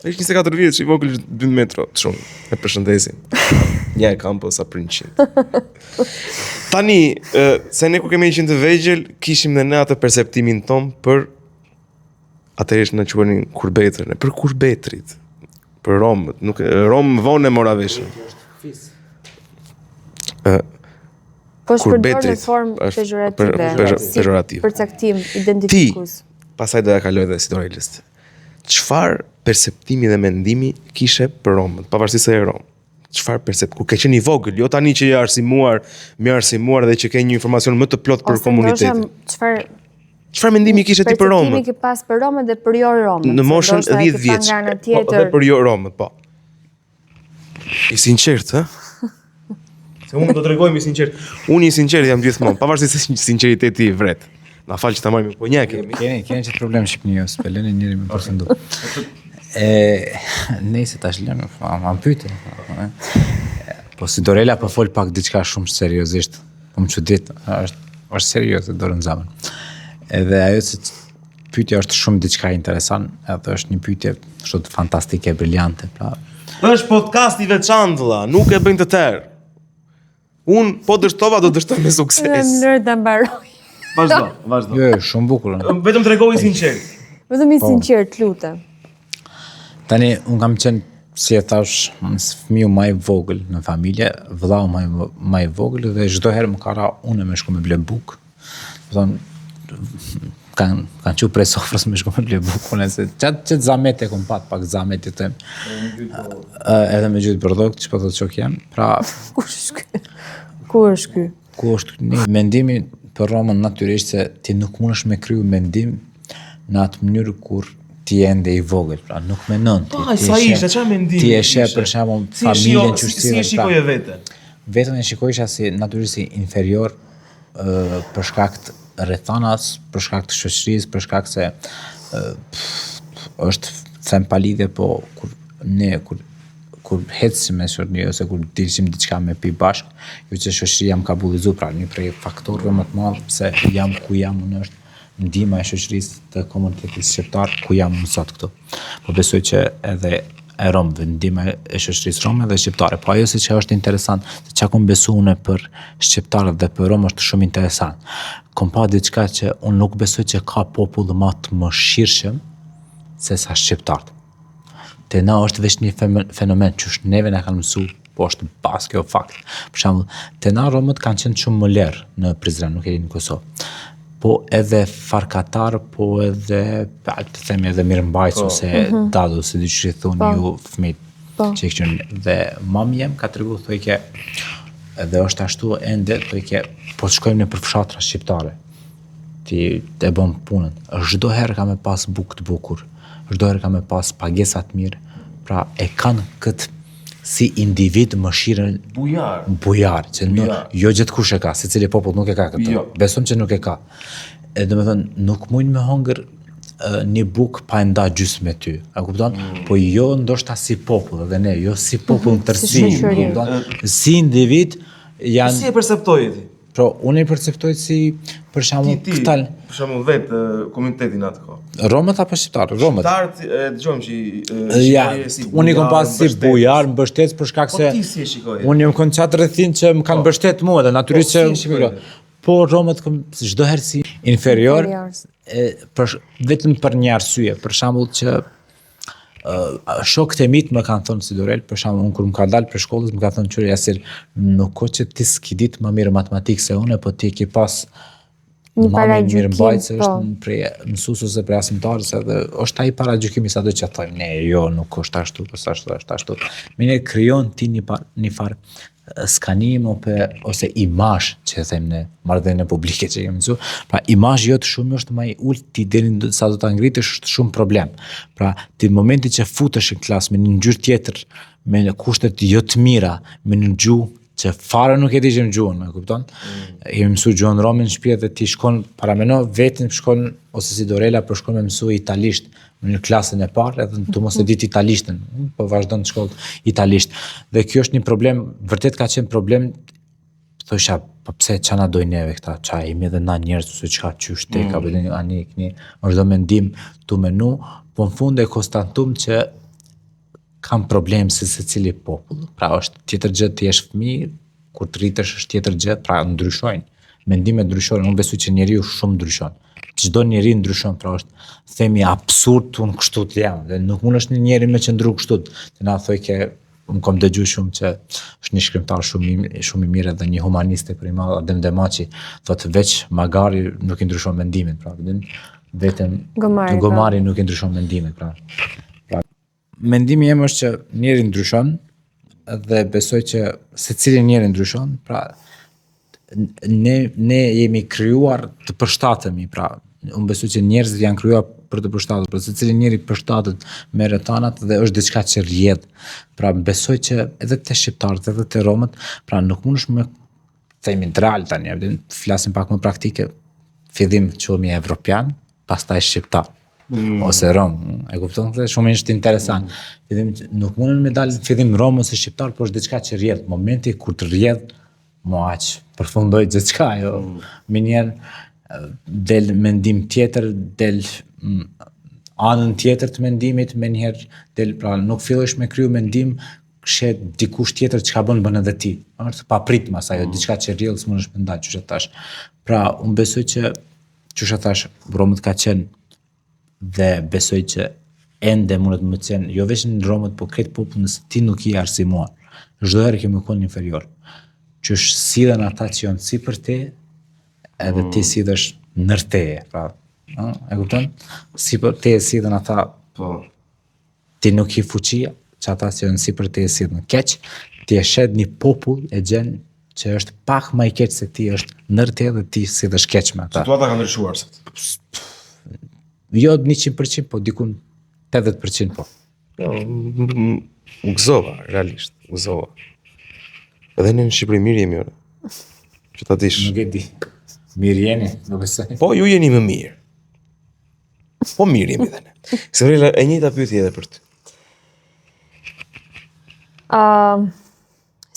Ai është 24 vjeç, i vogël është 2 metra, shumë. E përshëndesim. Ja e kam po sa prinçin. Tani, se ne kur kemi qenë të vegjël, kishim dhe ne atë perceptimin ton për atëherë na quhenin kurbetër, për kurbetrit, për romët, nuk rom vonë mora veshën. Po shpërdor në Kurbetrit formë është pejorative. Përcaktim, identifikus. Pastaj do ja kaloj dhe Sidorelës. Çfarë perceptimi dhe mendimi kishe për romët, pavarësisht se e rom? Çfarë kur ke qenë i vogël, jo tani që je arsimuar, më arsimuar dhe që ke një informacion më të plot për komunitetin. Çfarë mendimi kishe ti për romët? Perceptimi ke pas për romët dhe për jo romët. Në moshën 10 vjeç. Po, dhe për jo romët, po. I sinqert, ë? Se unë do t'rregoj i sinqert. Unë i sinqert jam gjithmonë, pavarësisht se sinqeriteti i vret. Na fal që ta marrim po një kemi. Keni që problem Shqipëni, jo, s'peleni njëri me përfundu. Nëse tash lënë, ma pyetje. Po si Dorela po fol pak diçka shumë seriozisht. Po më çudit, është serioze dorën në zamën. Edhe ajo se pyetja është shumë diçka interesante, edhe është një pyetje kështu fantastike, briljante, pra. Është podcast i veçantë vëlla, nuk e bëjnë të tërë. Unë po dështova do dështoj me sukses. Më lër ta mbaroj. Vazhdo. Jo, shumë bukur. Vetëm tregoj sinqert. Vetëm i sinqert, lutem. Tani un kam qenë si e thash, fëmiu më i vogël në familje, vllau më i vogël dhe çdo herë më ka ra unë me shku me ble buk. Do thon kanë çu prej sofrës me shku me ble buk, unë se çat zamete kom pak zamete të them. Edhe me gjyt bordog, ç'po thotë çok jam. Pra, Kush është ky? Ku është ky? ku është një mendimi për Romën natyrisht se ti nuk mundesh me kriju mendim në atë mënyrë kur ti je ende i vogël, pra nuk menon ti. Sa ishte, çfarë mendimi? Ti e sheh për shembull familjen që si e shikoje veten? Vetëm e shikojsha si natyrisht si inferior për shkak të rrethanas, për shkak të shoqërisë, për shkak se është them pa lidhje, po kur ecsim me shoqëri ose kur dilsim diçka me pi bashk, jo që shoqëria më ka bullizuar, pra një prej faktorëve më të madh pse jam ku jam unë është ndihma e shoqërisë të komunitetit shqiptar ku jam unë sot këtu. Po besoj që edhe e romëve, ndihma e shoqërisë rome dhe shqiptare. Po ajo që është interesant, se çka kom besu unë për shqiptarët dhe për romë është shumë interesant. Kom pa diçka që unë nuk besoj që ka popull më të mëshirshëm se sa shqiptarët. Te na është veç një fenomen që është neve na kanë mësu, po është pas kjo fakt. Për shembull, te na romët kanë qenë shumë më lirë në Prizren, nuk e në Kosovë. Po edhe farkatar, po edhe, të themi edhe mirëmbajtës ose dadu, se di që i thunë ju fëmijët që i këqynë. Dhe mami jem ka tregu, thoi ke, edhe është ashtu ende, thoi ke, po të shkojmë në për fshatra shqiptare, ti e bëm punën. Çdo herë ka me pas bukë të bukur, çdo herë ka me pas pagesat mirë, pra e kanë këtë si individ mëshirën bujar, që jo gjithë kush e ka, se cili popull nuk e ka këtë, besom që nuk e ka. E do me thënë, nuk mujnë me hongër një buk pa e nda gjysë me ty, a kupton? Po jo ndoshta si popull, edhe ne, jo si popull në tërsi, si individ janë... Si e perceptoje ti? Pro, unë e perceptoj si, për shembull, këtal... Për shembull vetë komunitetin atë kohë. Romët apo shqiptarë? Romët. Shqiptarët dëgjojmë që ja, unë i kom pas si bujar, mbështet për shkak se... Po ti si e shikoje? Unë jam kon qatë rrethin që më kanë mbështet mua dhe natyrisht që... Po Romët çdo herë si inferior, vetëm për një arsye, për shembull që shokët e mit më kanë thonë si Dorel, për shembull unë kur më ka dalë për shkollës më ka thonë qyri Jasir, nuk ko që ti s'ki ditë më mirë matematikë se unë, po ti ke pas mami mirëmbajtës është prej mësues ose prej asimtarës, edhe është ai paragjykimi sado që thojmë ne, jo nuk është ashtu, është ashtu. Mirë krijon ti një farë skanim ose imazh që them ne, marrëdhënie publike që kemi mësuar. Pra imazhi jot shumë është më i ulët ti deri sa do ta ngritesh është shumë problem. Pra ti në momentin që futesh në klasë me një ngjyrë tjetër, me kushtet jo të mira, me një gjuhë që fare nuk e di që më gjuhën, e kupton? Kemi mësuar gjuhën rome në shtëpi dhe ti shkon paramendo vetin shkon ose si Dorela për shkon me mësua italisht në klasën e parë edhe tu mos e ditë italishten, po vazhdon të shkollë italisht. Dhe kjo është një problem, vërtet ka qenë problem, thosha, po pse çana dojnë neve këta, ça jemi edhe na njerëz ose çka qysh tek apo ani këni, çdo mendim tu menu, po në fund e konstatum që kam problem se secili popull. Pra është tjetër gjë ti je fëmijë, kur të rritesh është tjetër gjë, pra ndryshojnë. Mendimet ndryshojnë, unë besoj që njeriu shumë ndryshon. Çdo njeri ndryshon, pra është themi absurd unë kështu të jam, dhe nuk mund është një njeri me qëndru kështu. Të na thoj ke unë kam dëgjuar shumë që është një shkrimtar shumë i mirë dhe një humaniste për i madh Adem Demaçi, thotë veç Magari nuk i ndryshon mendimin, pra vetëm Gomari nuk i ndryshon mendimin, pra. Mendimi im është që njeri ndryshon dhe besoj që secili njeri ndryshon, pra ne jemi krijuar të përshtatemi, pra unë besoj që njerëzit janë krijuar për të përshtatur, por secili njeri përshtatet me rrethanat dhe është diçka që rrjedh. Pra besoj që edhe te shqiptarët edhe te romët, pra nuk mundesh me themi real tani, flasim pak më praktike, fillim quhemi evropian, pastaj shqiptar. Ose rom, e kupton këtë? Shumë është interesant. Fillim nuk mundën me dalë fillim rom ose shqiptar, por është diçka që rrjedh. Momenti kur të rrjedh, mo aq përfundoi gjithçka, jo. Minjëherë del mendim tjetër, del anën tjetër të mendimit, menjëherë del, pra nuk fillosh me kriju mendim, shet dikush tjetër çka bën edhe ti. Është pa pritshëm asaj, diçka që rrjedh s'mundesh me ndaj, çuçi thash. Pra unë besoj që çuçi thash, romët ka qenë dhe besoj që ende mundet më qenë, jo vetëm në romët, po këtë popull nëse ti nuk i arsimuar. Çdo herë kemi qenë inferior. Që është sillen ata që janë sipër te, edhe ti sillesh ndër teje, pra, e kupton? Sipër te sillen ata, po ti nuk i fuqia, që ata që janë sipër te sillen keq, ti e shet një popull e gjen që është pak më i keq se ti, është ndër te dhe ti sillesh keq me ata. Situata ka ndryshuar sot. Jo 100%, po dikun 80% po. Jo, u gëzova, realisht, u gëzova. Edhe në Shqipëri mirë jemi ore. Që ta dish. Nuk e di. Mirë jeni, nuk besoj. Po, ju jeni më mirë. Po mirë jemi dhe ne. Severela, e njëjta pyetje edhe për ty.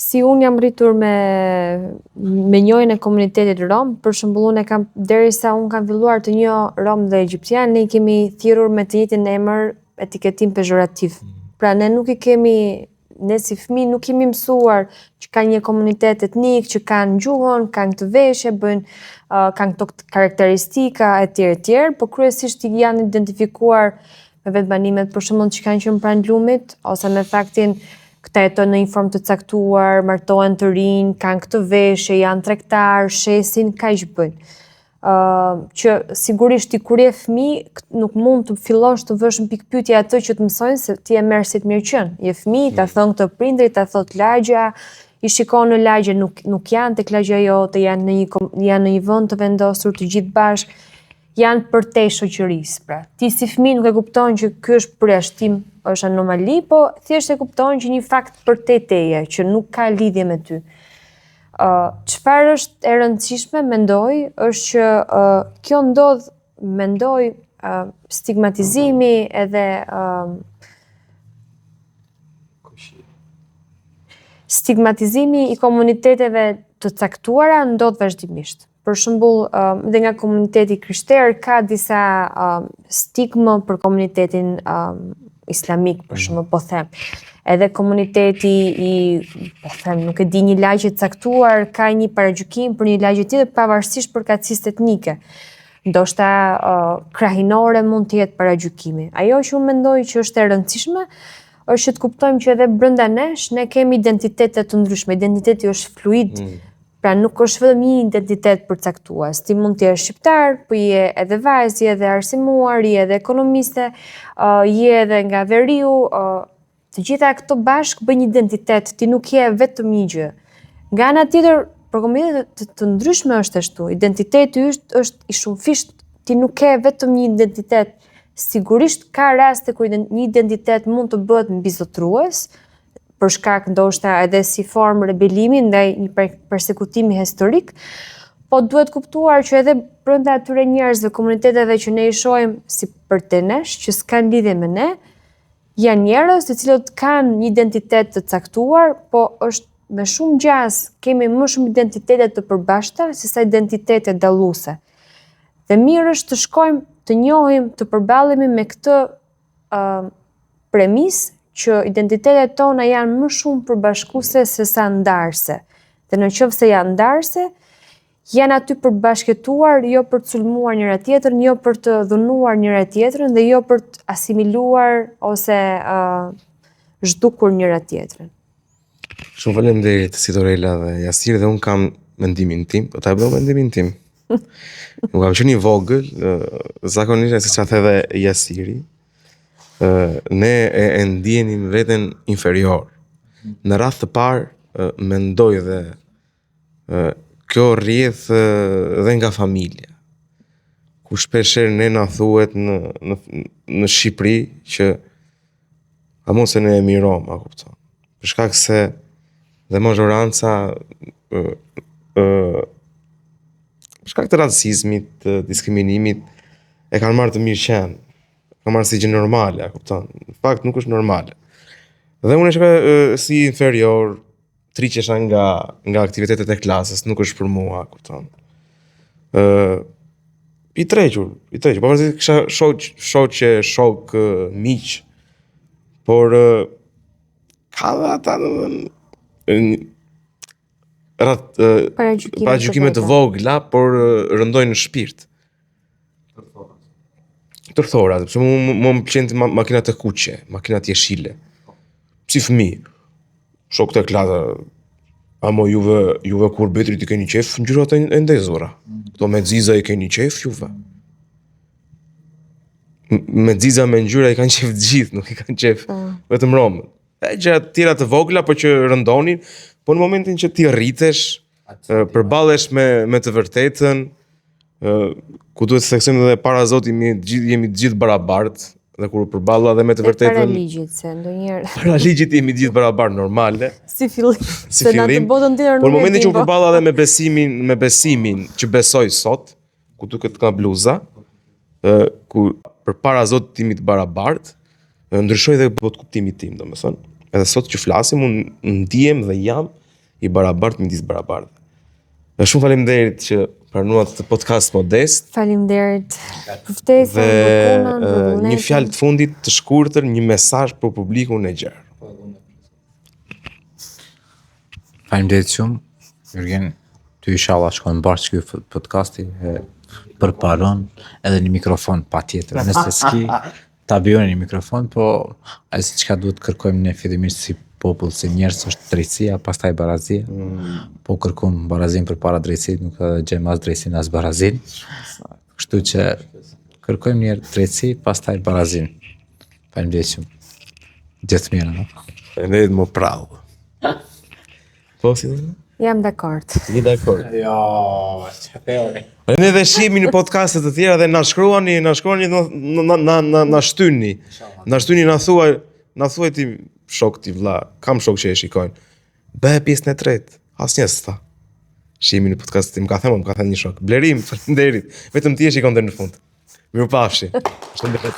Si unë jam rritur me njohjen e komunitetit rom, për shembull unë kam derisa unë kam filluar të njoh rom dhe egjiptian, ne kemi thirrur me të njëjtin emër, etiketim pejorativ. Pra ne nuk i kemi, ne si fëmijë nuk kemi mësuar që ka një komunitet etnik, që kanë gjuhën, kanë këtë veshje, kanë këto karakteristika etj, por kryesisht janë identifikuar me vetbanimet, për shembull që kanë qenë pranë lumit ose me faktin këta jetojnë në një formë të caktuar, martohen të rinj, kanë këtë veshje, janë tregtar, shesin, kaq bëjnë. Që sigurisht ti kur je fëmijë nuk mund të fillosh të vësh në pikpyetje atë që të mësojnë se ti e merr si të mirëqen. Je fëmijë, ta thon këtë prindrit, ta thot lagja, i shikon në lagje, nuk janë tek lagja jote, janë në një vend të vendosur të gjithë bashkë, janë për te shoqërisë. Pra, ti si fëmijë nuk e kupton që ky është përjashtim, është anomali, po thjesht e kupton që një fakt për te teje, që nuk ka lidhje me ty. Çfarë është e rëndësishme, mendoj, është që kjo ndodh, mendoj, stigmatizimi edhe stigmatizimi i komuniteteve të caktuara ndodh vazhdimisht. Për shembull, dhe nga komuniteti krishterë ka disa stigmë për komunitetin islamik, për shembull, po them. Edhe komuniteti po them, nuk e di, një lagje të caktuar ka një paragjykim për një lagje tjetër pavarësisht përkatësisë etnike. Ndoshta krahinore mund të jetë paragjykimi. Ajo që unë mendoj që është e rëndësishme është që të kuptojmë që edhe brenda nesh ne kemi identitete të ndryshme. Identiteti është fluid. Pra nuk është vetëm një identitet përcaktues. Ti mund të jesh shqiptar, po je edhe vajzë, je edhe arsimuar, je edhe ekonomiste, je edhe nga veriu, të gjitha këto bashkë bëjnë identitet, ti nuk je vetëm një gjë. Nga ana tjetër, për komunitete të ndryshme është ashtu. Identiteti është i shumëfisht, ti nuk ke vetëm një identitet. Sigurisht ka raste kur një identitet mund të bëhet mbizotrues, për shkak ndoshta edhe si formë rebelimi ndaj një persekutimi historik, po duhet kuptuar që edhe brenda atyre njerëzve, komuniteteve që ne i shohim si përtenesh, që s'kan lidhje me ne, janë njerëz të cilët kanë një identitet të caktuar, po është me shumë gjas kemi më shumë identitete të përbashkëta se sa identitete dalluese. Dhe mirë është të shkojmë, të njohim, të përballemi me këtë premisë që identitetet tona janë më shumë përbashkuese se sa ndarse. Dhe në qoftë se janë ndarse, janë aty për bashkëtuar, jo për të sulmuar njëra tjetrën, jo për të dhunuar njëra tjetrën dhe jo për të asimiluar ose zhdukur njëra tjetrën. Shumë faleminderit Sitorela dhe Jasiri, dhe unë kam mendimin tim, po ta e bëj mendimin tim. Nuk kam qenë i vogël, zakonisht siç ka edhe Jasiri, ne e ndjenim veten inferior. Në radhë të parë mendoj dhe kjo rrjedh dhe nga familja, ku shpeshherë ne na thuhet në Shqipëri që a mos e ne e mirom, a kupton. Për shkak se dhe mazhoranca për shkak të rasizmit, të diskriminimit, e kanë marrë të mirë qenë. Ka marrë si gjë normale, a kupton. Në fakt nuk është normale. Dhe unë e shkoj si inferior, triqesha nga aktivitetet e klasës, nuk është për mua, a kupton. I trequr, pavarësisht kisha shoqe, shok, miq, por ka dhe ata parajgjykime të vogla, por rëndojnë në shpirt. Tërthora, sepse më pëlqen makinat e kuqe, makinat jeshile. Si fëmijë, shokët e klasa, amo juve kur betrit i keni qef, ngjyrat e ndezura. Këto me xiza i keni qef juve. Me xiza me ngjyra i kanë qef të gjithë, nuk i kanë qef vetëm romën. Gjëra të tjera të vogla, po që rëndonin, po në momentin që ti rritesh, përballesh me të vërtetën, ku duhet të theksojmë dhe para Zotit jemi të gjithë barabartë, dhe kur përballa dhe me të vërtetën. Para ligjit, se ndonjëherë. Para ligjit jemi të gjithë barabartë normale. Si fillim. Si fillim. Por në momentin që u përballa dhe me besimin që besoj sot, ku duket ka bluza, ku përpara Zotit jemi të barabartë, ndryshoi dhe bot kuptimit tim, domethënë. Edhe sot që flasim, unë ndihem dhe jam i barabartë midis barabartë. Shumë faleminderit që pranuat të podcast modest. Faleminderit për ftesën, për punën, për vullnetin. Një fjalë të fundit të shkurtër, një mesazh për publikun e gjerë. Faleminderit shumë, Jurgen, ty inshallah shkon bashkë ky podcasti, përparon edhe një mikrofon patjetër, nëse s'ki ta bëjoni një mikrofon, po ai çka duhet kërkojmë ne fillimisht si popull, si njerëz është drejtësia, pastaj barazia. Po kërkojmë barazinë përpara drejtësisë, nuk gjejmë as drejtësinë as barazinë. Kështu që kërkojmë një herë drejtësi, pastaj barazinë. Faleminderit shumë. Gjithë mirë, no? Faleminderit më prallë. Po si dhe? Jam dakord. Je dakord. Jo, çfarë? Ne dhe shihemi në podcaste të tjera dhe na shkruani, na shtyni. Na shtyni, na thuaj ti shok ti vlla, kam shok që e shikojnë. Bëhe pjesën e tretë, asnjë s'tha. Shihemi në podcast tim, më ka thënë një shok. Blerim, faleminderit. Vetëm ti e shikon deri në fund. Mirupafshi. Shëndet.